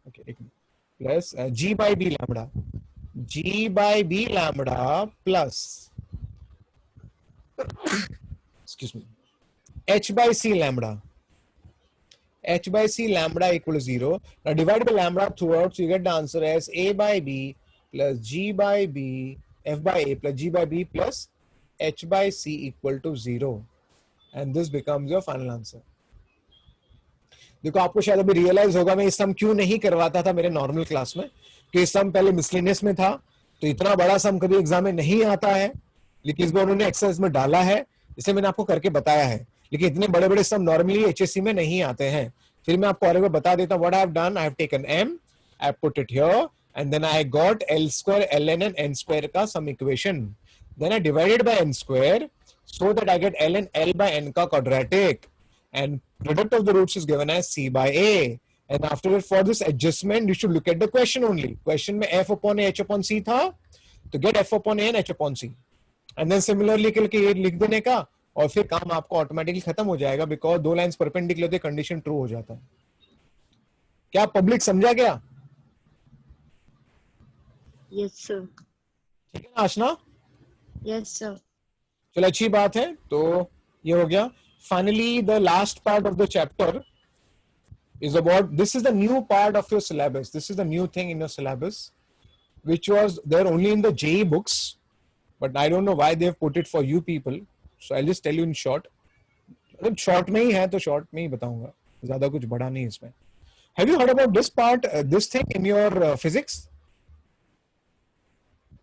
okay, plus G by B lambda. G by B lambda plus excuse me, H by C lambda. H by C lambda equal to 0. Now divide by lambda throughout, so you get the answer as A by B plus G by B, F by A plus G by B plus H by C equal to 0. And this becomes your final answer. देखो आपको शायद अभी realise होगा मैं इस सम क्यों नहीं करवाता था मेरे नॉर्मल क्लास में, कि इस सम पहले मिसलेनियस में था, तो इतना बड़ा सम कभी एग्जाम में नहीं आता है, लेकिन इस बार उन्होंने एक्सरसाइज में डाला है, इसे मैंने आपको करके बताया है, लेकिन इतने बड़े बड़े सम नॉर्मली एचएससी में नहीं आते हैं. फिर मैं आपको और एक बार बता देता हूं what I have done. I have taken m, I have put it here and then I got l square ln and n square का sum equation. Then I divided by n square so that I get ln l by n का quadratic, and product of the roots is given as c by a. And after that, for this adjustment you should look at the question only. Question में f upon a h upon c था, तो get f upon a and h upon c, and then similarly करके ये लिख देने का, और फिर काम आपको ऑटोमेटिकली खत्म हो जाएगा, बिकॉज दो लाइंस परपेंडिकुलर होते कंडीशन ट्रू हो जाता है. क्या पब्लिक समझा गया?
Yes, sir.
ठीक है ना आशना?
Yes, sir.
चलो अच्छी बात है, तो ये हो गया. Finally the last part of the chapter is about, this is the new part of your syllabus, this is the new thing in your syllabus which was there only in the JEE books, but I don't know why they have put it for you people, so I'll just tell you in short. मतलब short में ही है तो short में ही बताऊंगा, ज्यादा कुछ बड़ा नहीं इसमें. Have you heard about this part, this thing in your physics?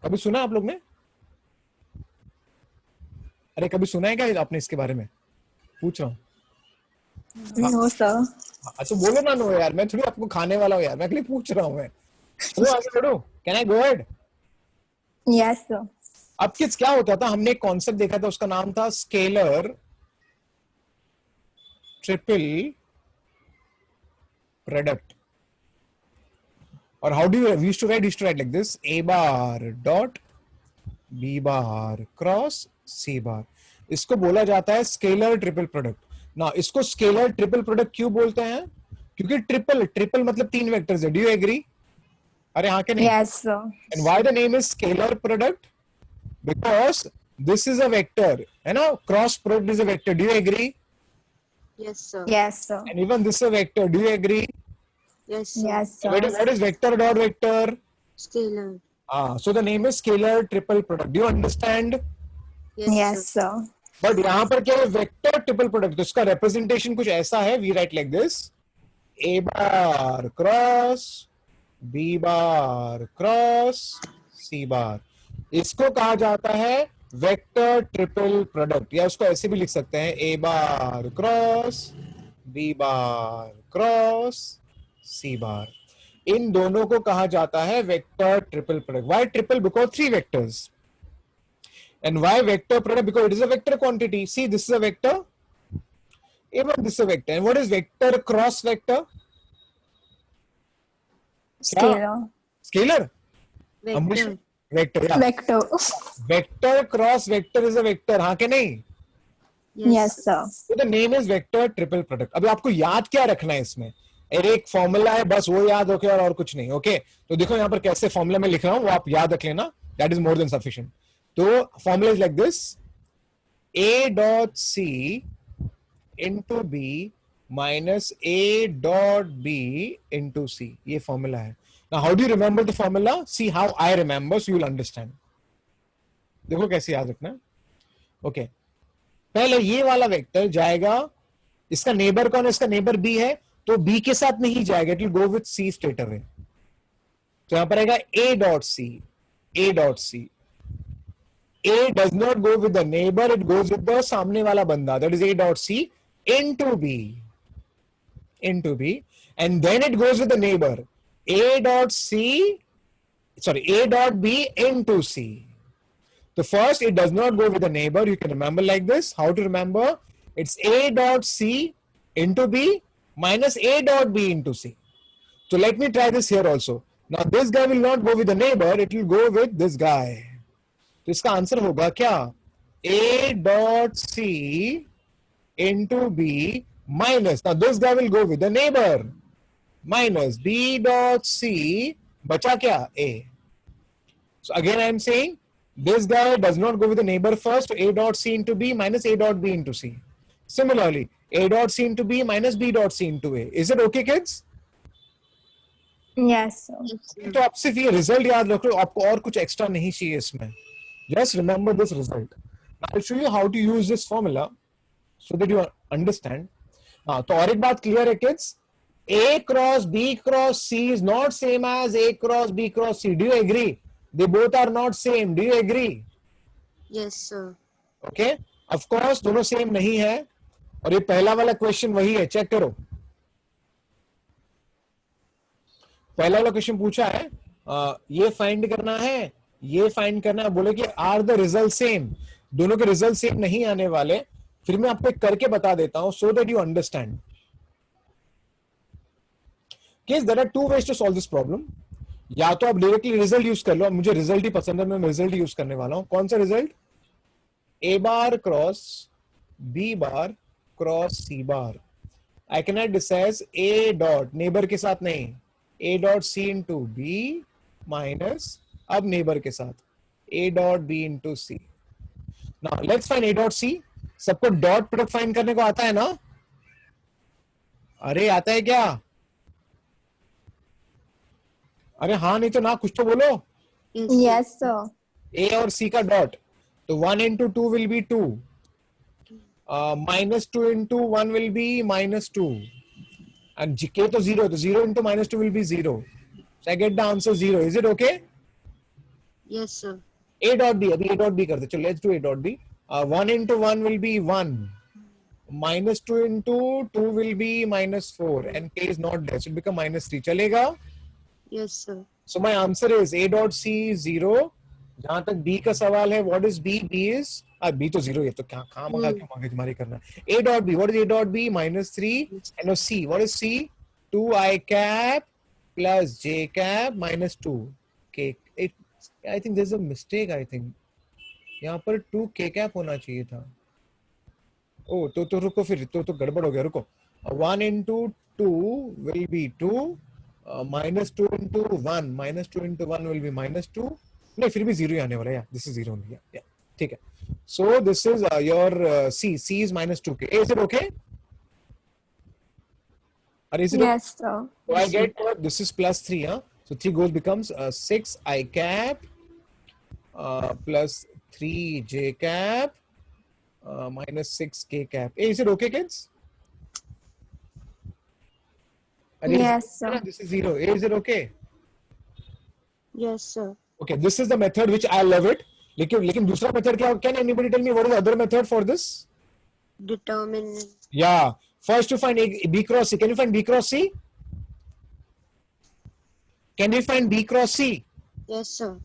कभी सुना आप लोग ने? अरे कभी सुना है क्या आपने इसके बारे में? पूछ रहा हूँ.
No, sir.
अच्छा बोलो ना नो यार, मैं थोड़ी आपको खाने वाला हूँ यार, मैं खाली पूछ रहा हूँ. मैं चलो आगे बढ़ो. Can I go ahead?
Yes, sir.
अब किस क्या होता था, हमने एक कॉन्सेप्ट देखा था, उसका नाम था स्केलर ट्रिपल प्रोडक्ट. और how do you used to write like this, a bar dot b bar cross c bar. इसको बोला जाता है स्केलर ट्रिपल प्रोडक्ट. ना इसको स्केलर ट्रिपल प्रोडक्ट क्यों बोलते हैं? क्योंकि ट्रिपल मतलब 3 वेक्टर्स है. Do you agree? अरे हाँ के नहीं?
Yes, sir.
And why the name is scalar product? Because this is a vector, है ना? Cross product is a vector. Do you agree?
Yes, sir.
Yes, sir.
And even this is a vector. Do you agree?
Yes, sir.
Yes, sir.
What is vector dot vector?
Scalar.
So the name is scalar triple product. Do you understand?
Yes, sir.
But यहाँ पर क्या है, vector triple product, तो इसका representation कुछ ऐसा है. We write like this, a bar cross b bar cross c bar. इसको कहा जाता है वेक्टर ट्रिपल प्रोडक्ट, या उसको ऐसे भी लिख सकते हैं, a bar cross b bar cross c बार. इन दोनों को कहा जाता है vector triple product. Why triple? Because 3 vectors. And why vector product? Because it is a vector quantity. See, this is a vector, even this is a vector. And what is vector cross vector?
Scalar.
Scalar?
Vector.
Vector, yeah.
Vector.
Vector cross vector is a vector. हाँ के नहीं?
Yes, sir.
So the name is vector triple product. अभी आपको याद क्या रखना है इसमें? एक फॉर्मूला है, बस वो याद रखो और कुछ नहीं. ओके, तो देखो यहाँ पर कैसे फॉर्मूला में लिख रहा हूँ, वो आप याद रख लेना. That is more than sufficient. तो formula is like this, a dot c into b minus a dot b into c. ये फॉर्मूला है. Now how do you remember the formula? See how I remember, so you will understand. देखो कैसे याद रखना. Okay, पहले ये वाला vector जाएगा, इसका नेबर कौन है? इसका नेबर b है, तो b के साथ नहीं जाएगा, it will go with c straight away. तो यहां पर आएगा a dot c, a dot c. A does not go with the neighbor, it goes with the सामने वाला बंदा, that is a dot c into b, and then it goes with the neighbor, a dot b into c. So first it does not go with the neighbor. You can remember like this. How to remember? It's a dot c into B minus A dot B into C. So let me try this here also. Now this guy will not go with the neighbor, it will go with this guy. तो इसका answer होगा क्या? A dot C into B minus, now this guy will go with the neighbor, minus B dot C, बचा क्या? A. So again I am saying, this guy does not go with the neighbor first, so A dot C into B minus A dot B into C. Similarly, A dot C into B minus B dot C into A. Is it okay, kids?
Yes, sir.
Yes, sir.
तो आप सिर्फ ये result याद रखो, आपको और कुछ extra नहीं चाहिए इसमें. Just remember this result. I'll show you how to use this formula so that you understand. हाँ, तो और एक बात क्लियर है kids, A cross B cross C is not same as A cross B cross C. Do you agree? They both are not same. Do you agree?
Yes, sir.
Okay? Of course, दोनों same नहीं है. और ये पहला वाला question वही है, check करो. पहला वाला क्वेश्चन पूछा है, ये फाइंड करना है, ये फाइंड करना है, बोले कि आर द रिजल्ट सेम. दोनों के रिजल्ट सेम नहीं आने वाले. फिर मैं आपको करके बता देता हूं so that you understand. Case there are two ways to solve this problem. या तो आप डायरेक्टली रिजल्ट यूज कर लो, मुझे रिजल्ट ही पसंद है, मैं रिजल्ट यूज करने वाला हूं. कौन सा result? A bar cross B bar cross C bar. I can write this as A dot, neighbor के साथ नहीं, A dot C into B minus, अब neighbor के साथ, A dot B into C. Now let's find A dot C. सबको dot product find करने को आता है ना? अरे आता है क्या? अरे हाँ नहीं तो ना, कुछ तो बोलो.
Yes, sir.
Yes, sir.
A और C का डॉट, तो 1 into 2 will be 2. Minus 2 into 1 will be minus 2. And K तो 0, तो 0 into minus 2 will be 0. So I get the answer 0. Is it okay?
Yes, sir.
A dot B, अभी A dot B करते. चलो let's do A dot B. 1 into 1 will be 1. Minus 2 into 2 will be minus 4. And K is not there. So it become minus 3. चलेगा?
Yes, sir.
So my answer is A dot C is 0. जहां तक B का सवाल है, what is B? B is, B तो 0 है, तो क्या काम आगे क्यों आगे करना है? A dot B, what is A dot B? Minus 3. And now C, what is C? 2I cap plus J cap minus 2. K. I think there's a mistake, I think. यहाँ पर 2 K cap होना चाहिए था. ओ तो रुको फिर, तो गड़बड़ हो गया, रुको. 1 into 2 will be 2. Minus 2 into 1. Minus 2 into 1 will be minus 2. नहीं, फिर भी 0 ही आने वाला है. This is 0 only. Yeah. ठीक है. So this is your C. C is minus 2K. Is it okay? Or is it
Yes, sir.
okay? So I get this is plus 3. Huh? So 3 goes becomes 6 I cap plus 3 J cap minus 6 K cap. Is it okay, kids? And
Yes, sir.
This is 0. Is it okay?
Yes, sir.
Okay, this is the method which I love it. लेकिन दूसरा method क्या? Can anybody tell me what is the other method for this?
Determine.
Yeah, first to find B cross C. Can you find B cross C? Can you find B cross C?
Yes, sir.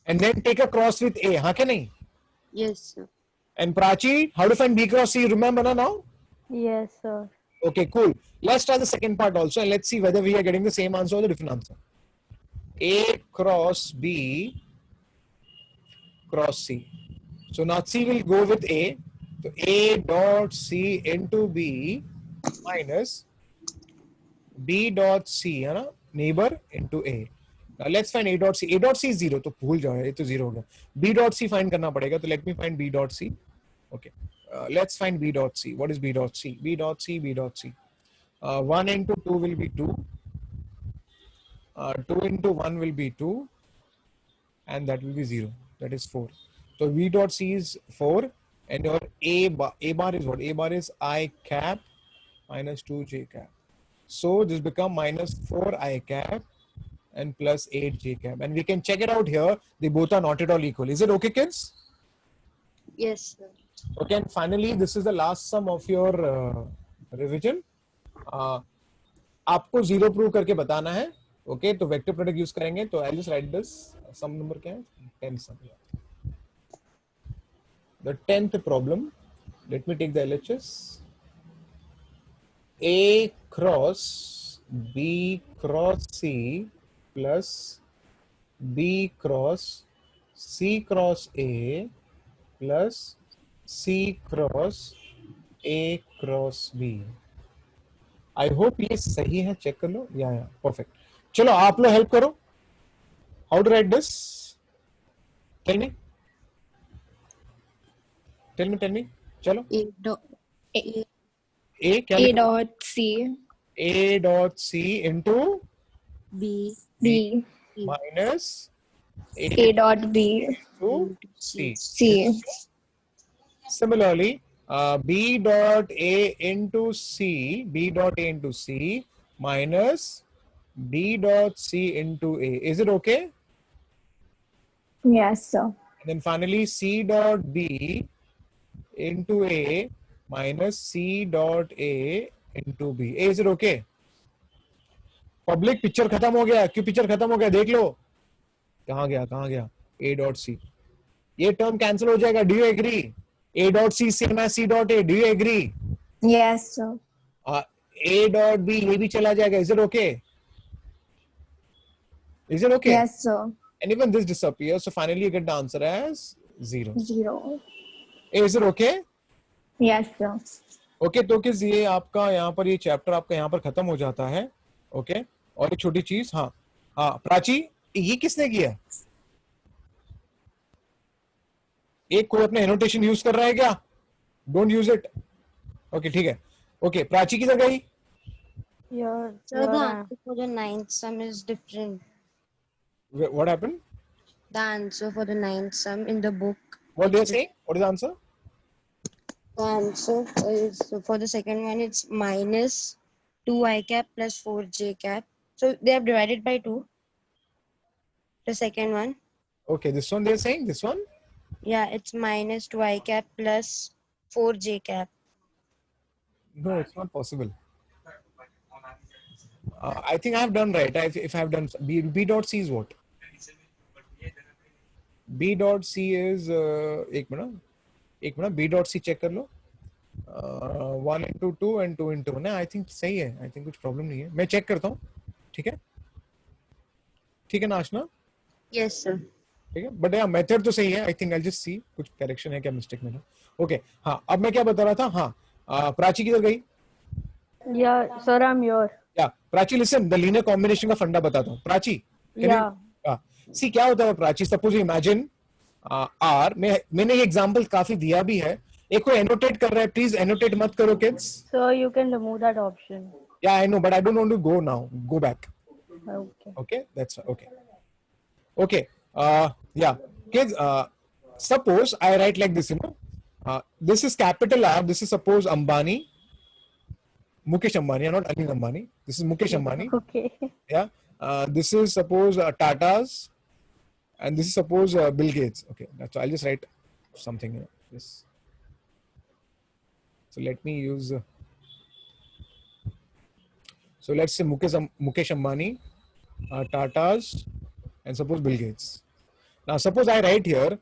And then take a cross with A. हाँ क्या नहीं?
Yes, sir.
And Prachi, how to find B cross C? Remember now?
Yes, sir.
Okay, cool. Let's try the second part also, and let's see whether we are getting the same answer or the different answer. A cross B cross C. So now C will go with A. So A dot C into B minus B dot C, है ना? Neighbor into A. Now let's find A dot C. A dot C is 0, तो भूल जाओ, ये तो 0 हो गया. B dot C find करना पड़ेगा, तो let me find B dot C. Okay. Let's find B dot C. What is B dot C? B dot C, B dot C. 1 into 2 will be 2. 2 into 1 will be 2. And that will be 0. That is 4. So B dot C is 4. And your A bar is what? A bar is I cap minus 2 J cap. So this become minus 4 I cap and plus 8 J cap. And we can check it out here. They both are not at all equal. Is it okay, kids?
Yes, sir.
Okay, and finally, this is the last sum of your revision. आपको 0 prove करके बताना है. Okay, तो vector product use करेंगे. तो I'll just write this. Sum number क्या है? 10 sum. The 10th problem. Let me take the LHS. A cross B cross C plus B cross C cross A plus C cross A cross B. I hope ये सही है, check कर लो। या perfect. चलो आप लोग हेल्प करो, how to write this, tell me tell me. चलो
A dot A
ए क्या
A dot C
A dot C into
B
B
minus
A dot B
two
into
C.
C.
C
Similarly, B dot A into C, B dot A into C minus B dot C into A. Is it okay?
yes sir
And then finally, C dot B into A minus C dot A into B. Is it okay? Public picture खत्म हो गया, क्यों picture खत्म हो गया देख लो, कहाँ गया A dot C, ये टर्म कैंसिल हो जाएगा। Do you agree? A dot C same as C dot A. Do you agree?
yes sir
A dot B ये भी चला जाएगा. Is it okay? Is it okay?
yes sir
And even this disappears. So finally you get the answer as 0.
0
Is it okay?
yes sir
Okay, तो किस ये आपका यहाँ पर ये चैप्टर आपका यहाँ पर खत्म हो जाता है। ओके और एक छोटी चीज, हाँ प्राची, ये किसने किया? एक कोई अपना एनोटेशन यूज कर रहा है क्या? Don't use it. ओके ठीक है। ओके प्राची किधर गई?
So the answer for the ninth sum is different.
What happened?
The answer for the ninth sum in the book.
What they are saying? What is the answer?
The answer is for the second one. It's minus 2i cap plus 4j cap. So they have divided by 2. The second one.
Okay, this one they are saying. This one.
Yeah, it's minus 2i cap plus 4j cap.
No, it's not possible. I think I have done right. If I have done B dot C is what? B dot C is एक minute B dot C check कर लो। 1 into 2 and 2 into 1 I think सही है। I think कुछ problem नहीं है, मैं check करता हूँ। ठीक है ना आशना?
Yes, sir.
ठीक है, बट मेथड तो सही है। I think I just see कुछ करेक्शन है क्या मिस्टेक में। ओके हाँ, अब मैं क्या बता रहा था, हाँ प्राची किधर गई?
Yeah, sir, I'm here.
या Prachi listen, the linear combination का फंडा बताता हूँ। प्राची
Yeah.
सी क्या होता है प्राची, सपोज इमेजिन आर, मैंने ये एग्जांपल काफी दिया भी है। एक को एनोटेट कर रहा है, प्लीज एनोटेट मत करो kids.
Sir, you can remove that option.
या I know but I don't want to go now, go back.
Okay.
Okay, that's okay. Yeah, kids. Suppose I write like this. This is capital R. This is suppose Ambani, Mukesh Ambani, not Anil Ambani. This is Mukesh Ambani.
Okay.
Yeah. This is suppose Tata's, and this is suppose Bill Gates. Okay, that's I'll just write something. This. So let me use. So let's say Mukesh Ambani, Tata's, and suppose Bill Gates. Now suppose I write here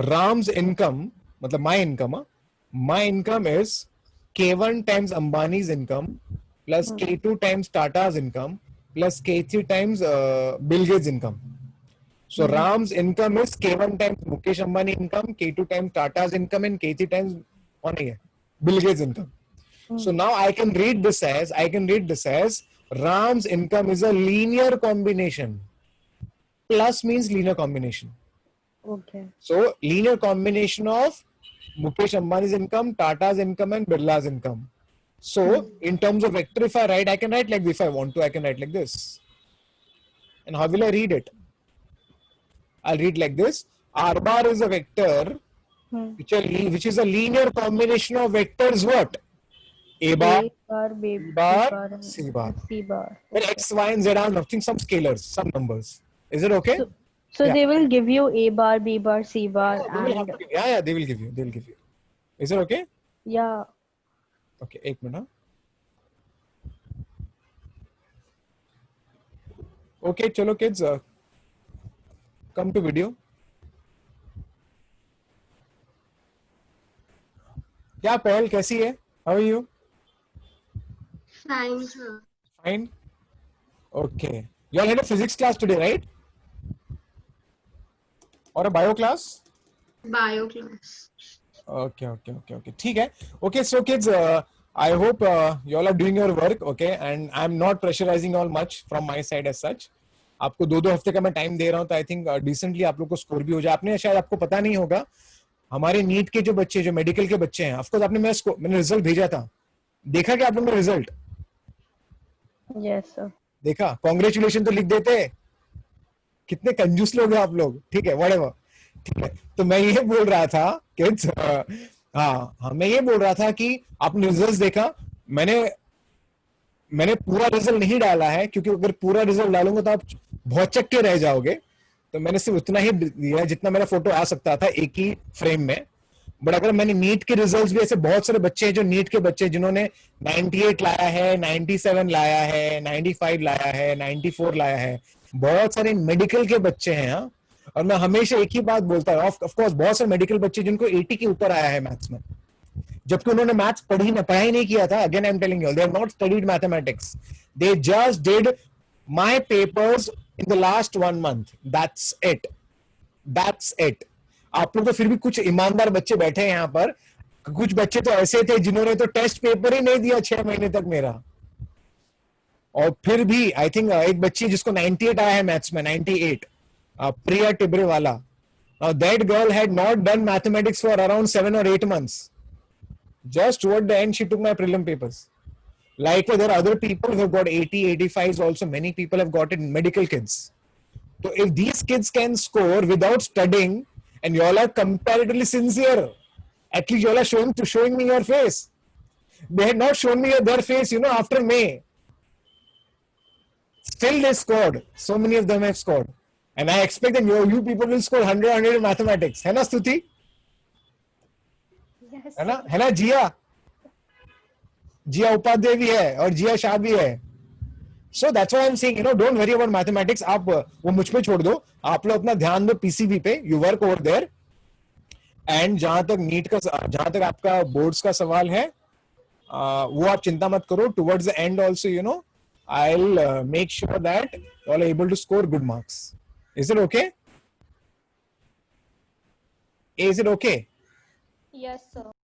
Ram's income, matlab my income. My income is K1 times Ambani's income plus K2 times Tata's income plus K3 times Bill Gates' income. So Ram's income is K1 times Mukesh Ambani income, K2 times Tata's income, and K3 times Bill Gates' income. So now I can read this as Ram's income is a linear combination. Plus means linear combination.
Okay.
So linear combination of Mukesh Ambani's income, Tata's income, and Birla's income. So in terms of vector, if I write, I can write like this. If I want to, I can write like this. And how will I read it? I'll read like this. R bar is a vector which is a linear combination of vectors what? A bar,
B
bar,
bar,
C bar.
C bar.
Where X, Y, and Z are nothing, some scalars, some numbers. Is it okay?
So
Yeah.
they will give you A bar, B bar, C bar,
They will have
and
to give, yeah, they will give you. They will give you. Is it okay?
yeah.
Okay, एक minute. Okay, चलो kids, come to video. क्या पहल कैसी है? How are you?
Fine, sir.
Fine. Okay. You all had a physics class today, right? Or a bio class?
Bio class.
Okay. ठीक है. Okay, so kids, I hope you all are doing your work, okay? And I'm not pressurizing you all much from my side as such. आपको 2-2 हफ्ते का मैं time दे रहा हूँ, तो I think decently आप लोग को स्कोर भी हो जाए. आपने शायद आपको पता नहीं होगा, हमारे नीट के जो बच्चे, जो मेडिकल के बच्चे हैं, ऑफकोर्स आपने मैंने रिजल्ट भेजा था. देखा क्या आप लोग ने रिजल्ट?
Yes, sir.
देखा? कांग्रेचुलेशन तो लिख देते. कितने कंजूस लोग हैं आप लोग. ठीक है, व्हाटएवर. ठीक है, तो मैं ये बोल रहा था किड्स, हाँ, मैं ये बोल रहा था कि आपने रिजल्ट देखा. मैंने पूरा रिजल्ट नहीं डाला है, क्योंकि अगर पूरा रिजल्ट डालूंगा तो आप बहुत चक्के रह जाओगे. तो मैंने सिर्फ उतना ही दिया जितना मेरा फोटो आ सकता था एक ही फ्रेम में. बट अगर मैंने नीट के रिजल्ट्स भी, ऐसे बहुत सारे बच्चे हैं जो नीट के बच्चे जिन्होंने 98 लाया है, 97 लाया है, 95 लाया है, 94 लाया है, बहुत सारे मेडिकल के बच्चे हैं. हाँ, और मैं हमेशा एक ही बात बोलता हूँ, ऑफ कोर्स बहुत सारे मेडिकल बच्चे जिनको 80 के ऊपर आया है मैथ्स में, जबकि उन्होंने मैथ्स पढ़ाई नहीं किया था. Again I am telling you, they have not studied mathematics, they just did my papers in the last 1 month. That's it. आप लोग तो फिर भी कुछ ईमानदार बच्चे बैठे हैं यहाँ पर. कुछ बच्चे तो ऐसे थे जिन्होंने तो टेस्ट पेपर ही नहीं दिया 6 महीने तक मेरा. और फिर भी आई थिंक एक बच्ची जिसको 98 आया है मैथ्स में, 98, प्रिया टिब्रे वाला. That girl had not done mathematics for around 7 or 8 months. Just toward the end, she took my prelim papers. Likewise, there are other people who have got 80, 85s also. Many people have got it, medical kids. So if these kids can score without studying, and you all are comparatively sincere, at least you all are showing me your face. They had not shown me their face, after May. Still they scored. So many of them have scored. And I expect that you people will score 100 in mathematics. है ना स्तुति? है ना जिया उपाध्याय भी है और जिया शाह भी है. So that's why I am saying, don't worry about mathematics. आप वो मुझ पे छोड़ दो. आप लोग अपना ध्यान दो पीसीबी पे. You work over there. And जहां तक आपका बोर्ड्स का सवाल है, वो आप चिंता मत करो. Towards the end also, I will make sure that you are able to score good marks. Is it okay?
Yes, sir.